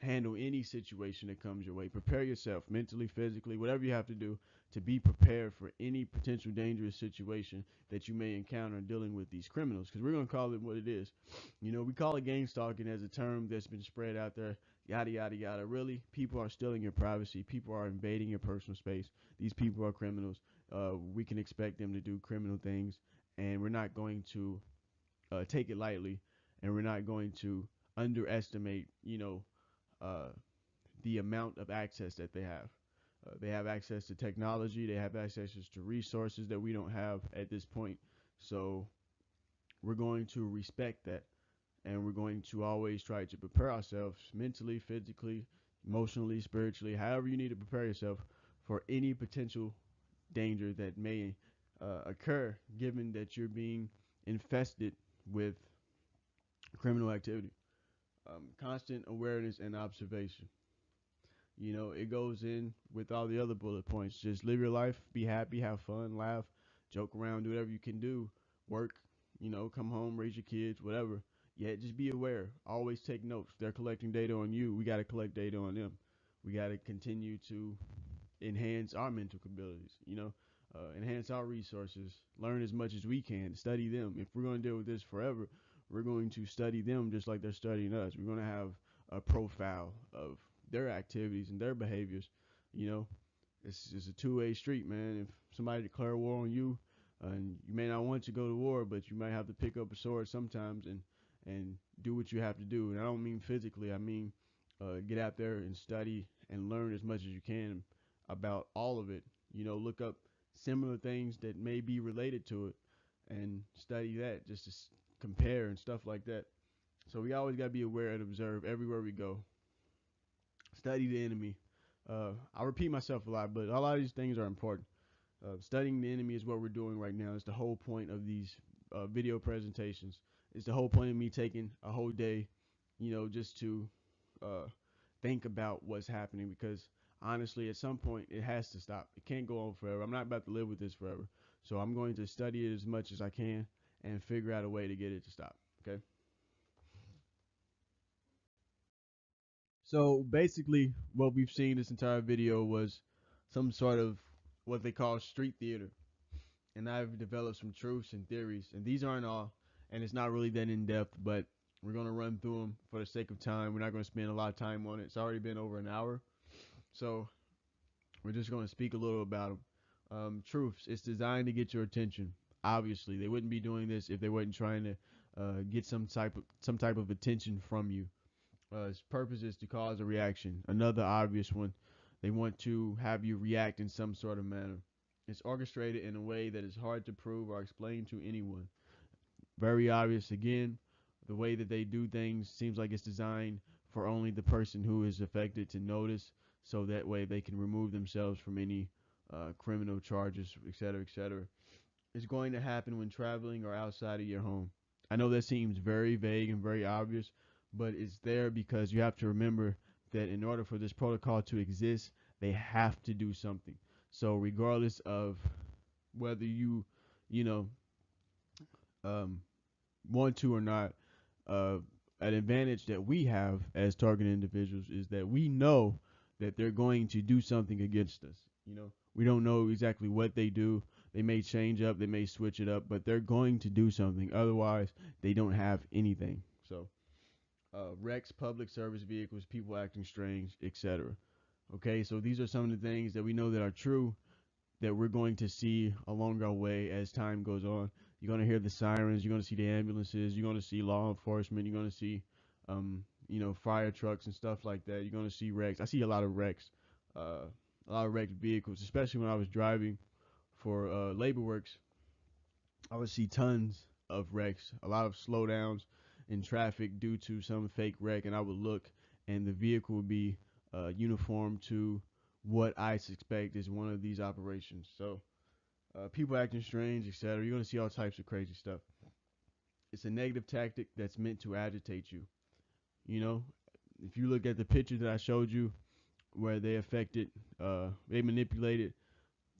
Speaker 1: handle any situation that comes your way. Prepare yourself mentally, physically, whatever you have to do to be prepared for any potential dangerous situation that you may encounter dealing with these criminals. Because we're going to call it what it is. You know, we call it gang stalking as a term that's been spread out there, yada, yada, yada. Really, people are stealing your privacy. People are invading your personal space. These people are criminals. We can expect them to do criminal things, and we're not going to take it lightly, and we're not going to underestimate, uh, the amount of access that they have. They have access to technology. They have access to resources that we don't have at this point. So we're going to respect that, and we're going to always try to prepare ourselves mentally, physically, emotionally, spiritually, however you need to prepare yourself for any potential danger that may occur, given that you're being infested with criminal activity. Constant awareness and observation. You know, it goes in with all the other bullet points. Just live your life, be happy, have fun, laugh, joke around, do whatever you can do, work, come home, raise your kids, whatever. Yet just be aware. Always take notes. They're collecting data on you. We got to collect data on them. We got to continue to enhance our mental abilities, enhance our resources, learn as much as we can, study them. If we're going to deal with this forever, we're going to study them just like they're studying us. We're going to have a profile of their activities and their behaviors. You know, it's a two-way street, man. If somebody declare war on you, and you may not want to go to war, but you might have to pick up a sword sometimes and do what you have to do. And I don't mean physically. I mean get out there and study and learn as much as you can about all of it. Look up similar things that may be related to it and study that just to compare and stuff like that. So we always got to be aware and observe everywhere we go. Study the enemy. I repeat myself a lot, but a lot of these things are important. Studying the enemy is what we're doing right now. It's the whole point of these video presentations. It's the whole point of me taking a whole day, just to uh, think about what's happening, because honestly, at some point, it has to stop. It can't go on forever. I'm not about to live with this forever. So I'm going to study it as much as I can and figure out a way to get it to stop. Okay. So basically, what we've seen this entire video was some sort of what they call street theater. And I've developed some truths and theories. And these aren't all, and it's not really that in depth, but we're going to run through them for the sake of time. We're not going to spend a lot of time on it. It's already been over an hour. So we're just going to speak a little about them. Truths. It's designed to get your attention. Obviously, they wouldn't be doing this if they weren't trying to get some type of attention from you. Its purpose is to cause a reaction. Another obvious one. They want to have you react in some sort of manner. It's orchestrated in a way that is hard to prove or explain to anyone. Very obvious again. The way that they do things seems like it's designed for only the person who is affected to notice, so that way they can remove themselves from any criminal charges, etc., etc. It's going to happen when traveling or outside of your home. I know that seems very vague and very obvious, but it's there because you have to remember that in order for this protocol to exist, they have to do something. So regardless of whether you know, um, want to or not, uh, an advantage that we have as target individuals is that we know that they're going to do something against us. We don't know exactly what they do. They may change up, they may switch it up, but they're going to do something. Otherwise, they don't have anything. So, wrecks, public service vehicles, people acting strange, etc. Okay, so these are some of the things that we know that are true, that we're going to see along our way as time goes on. You're going to hear the sirens. You're going to see the ambulances. You're going to see law enforcement. You're going to see, fire trucks and stuff like that. You're going to see wrecks. I see a lot of wrecks, a lot of wrecked vehicles, especially when I was driving for labor works. I would see tons of wrecks, a lot of slowdowns in traffic due to some fake wreck, and I would look, and the vehicle would be uniform to what I suspect is one of these operations. So, people acting strange, etc. You're gonna see all types of crazy stuff. It's a negative tactic that's meant to agitate you. You know, if you look at the picture that I showed you, where they affected, they manipulated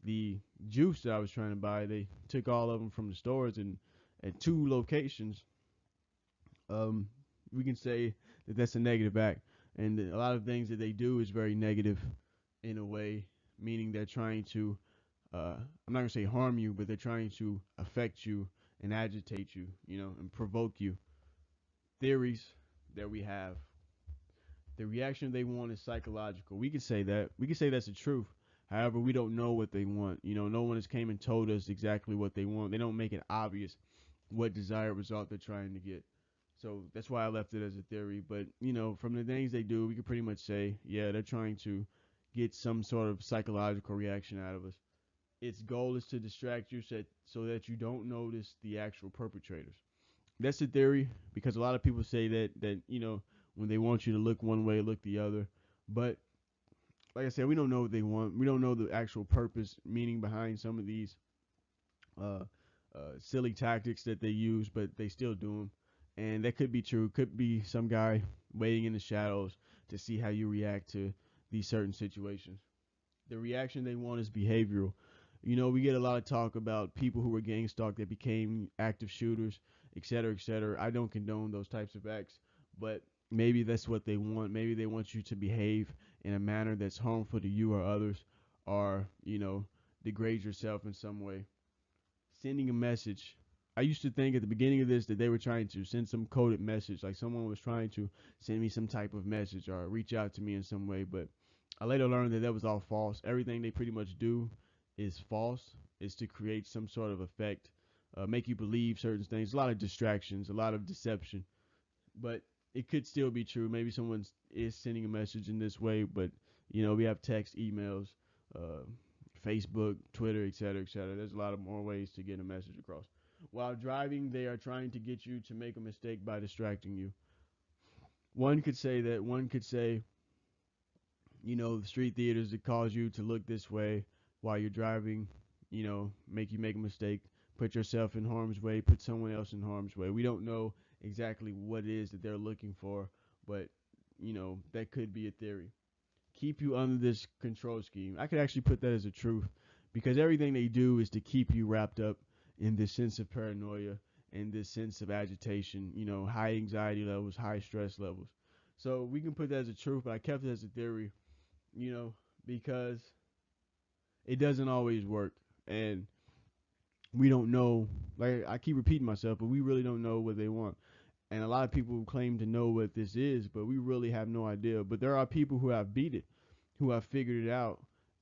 Speaker 1: the juice that I was trying to buy, they took all of them from the stores and at 2 locations. Um, we can say that that's a negative act, and a lot of things that they do is very negative in a way, meaning they're trying to I'm not gonna say harm you, but they're trying to affect you and agitate you, and provoke you. Theories that we have, the reaction they want is psychological. We could say that. We could say that's the truth. However, we don't know what they want. No one has came and told us exactly what they want. They don't make it obvious what desired result they're trying to get. So that's why I left it as a theory. But, from the things they do, we could pretty much say, yeah, they're trying to get some sort of psychological reaction out of us. Its goal is to distract you so that you don't notice the actual perpetrators. That's the theory, because a lot of people say that when they want you to look one way, look the other. But like I said, we don't know what they want. We don't know the actual purpose, meaning behind some of these uh, silly tactics that they use, but they still do them. And that could be true. Could be some guy waiting in the shadows to see how you react to these certain situations. The reaction they want is behavioral. We get a lot of talk about people who were gang stalked that became active shooters, et cetera, et cetera. I don't condone those types of acts, but maybe that's what they want. Maybe they want you to behave in a manner that's harmful to you or others, or, degrade yourself in some way. Sending a message. I used to think at the beginning of this that they were trying to send some coded message, like someone was trying to send me some type of message or reach out to me in some way, but I later learned that was all false. Everything they pretty much do is false. Is to create some sort of effect, make you believe certain things. A lot of distractions, a lot of deception, but it could still be true. Maybe someone is sending a message in this way, but we have text, emails, uh, Facebook, Twitter, etc., etc. There's a lot of more ways to get a message across. While driving, they are trying to get you to make a mistake by distracting you. One could say that. One could say, the street theaters that cause you to look this way while you're driving, make you make a mistake, put yourself in harm's way, put someone else in harm's way. We don't know exactly what it is that they're looking for, but, that could be a theory. Keep you under this control scheme. I could actually put that as a truth, because everything they do is to keep you wrapped up in this sense of paranoia and this sense of agitation, high anxiety levels, high stress levels. So we can put that as a truth, but I kept it as a theory, because it doesn't always work. And we don't know, like I keep repeating myself, but we really don't know what they want. And a lot of people claim to know what this is, but we really have no idea. But there are people who have beat it, who have figured it out.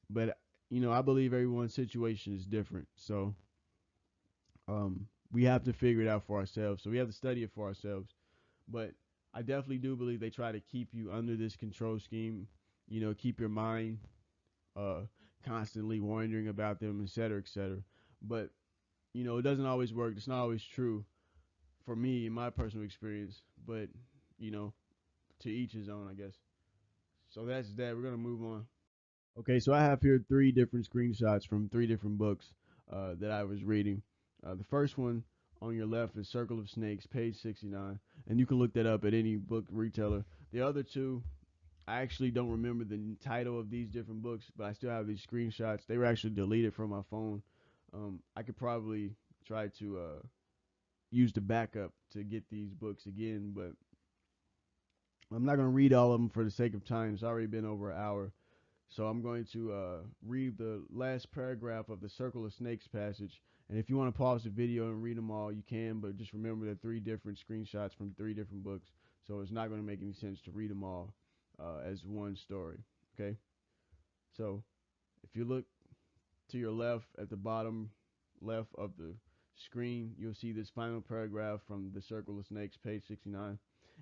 Speaker 1: But, I believe everyone's situation is different. So we have to figure it out for ourselves. So we have to study it for ourselves. But I definitely do believe they try to keep you under this control scheme, keep your mind uh, constantly wondering about them, et cetera, et cetera. But, it doesn't always work. It's not always true for me in my personal experience. But, you know, to each his own, I guess. So that's that. We're going to move on. Okay, so I have here 3 different screenshots from 3 different books that I was reading. The first one on your left is Circle of Snakes, page 69. And you can look that up at any book retailer. The other 2, I actually don't remember the title of these different books, but I still have these screenshots. They were actually deleted from my phone. I could probably try to use the backup to get these books again, but I'm not going to read all of them for the sake of time. It's already been over an hour. So I'm going to read the last paragraph of the Circle of Snakes passage. And if you want to pause the video and read them all, you can, but just remember they're 3 different screenshots from 3 different books. So it's not going to make any sense to read them all as one story. Okay? So if you look to your left at the bottom left of the screen, you'll see this final paragraph from the Circle of Snakes, page 69.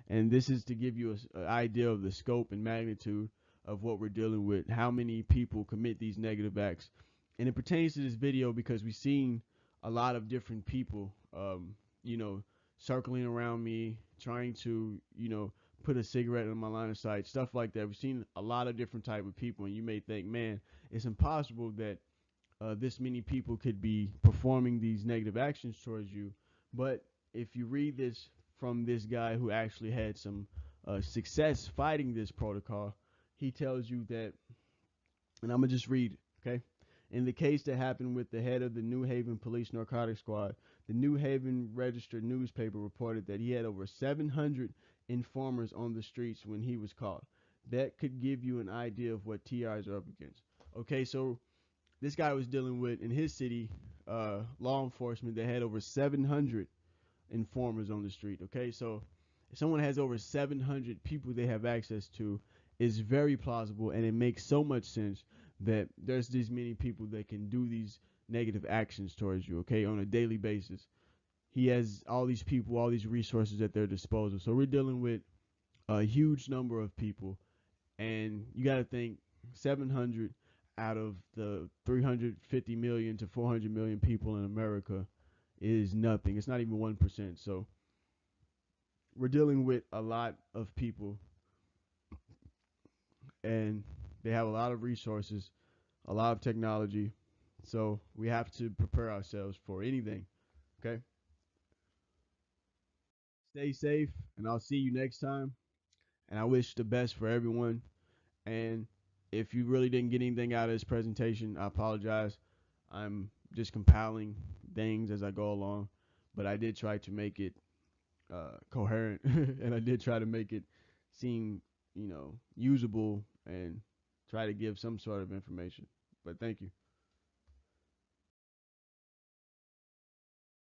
Speaker 1: And this is to give you an idea of the scope and magnitude of what we're dealing with, how many people commit these negative acts. And it pertains to this video because we've seen a lot of different people, circling around me, trying to, put a cigarette in my line of sight, stuff like that. We've seen a lot of different type of people, and you may think, man, it's impossible that this many people could be performing these negative actions towards you. But if you read this from this guy who actually had some success fighting this protocol, he tells you that, and I'm going to just read, okay? In the case that happened with the head of the New Haven Police Narcotics Squad, the New Haven Register newspaper reported that he had over 700 informers on the streets when he was caught. That could give you an idea of what TIs are up against. Okay, so this guy was dealing with, in his city, law enforcement that had over 700 informers on the street. Okay, so if someone has over 700 people they have access to, it's very plausible, and it makes so much sense that there's these many people that can do these negative actions towards you. Okay, on a daily basis, he has all these people, all these resources at their disposal. So we're dealing with a huge number of people, and you got to think 700 out of the 350 million to 400 million people in America is nothing. It's not even 1%. So we're dealing with a lot of people, and they have a lot of resources, a lot of technology. So we have to prepare ourselves for anything. Okay. Stay safe, and I'll see you next time. And I wish the best for everyone. And if you really didn't get anything out of this presentation, I apologize. I'm just compiling things as I go along, but I did try to make it coherent, and I did try to make it seem, usable, and try to give some sort of information. But thank you.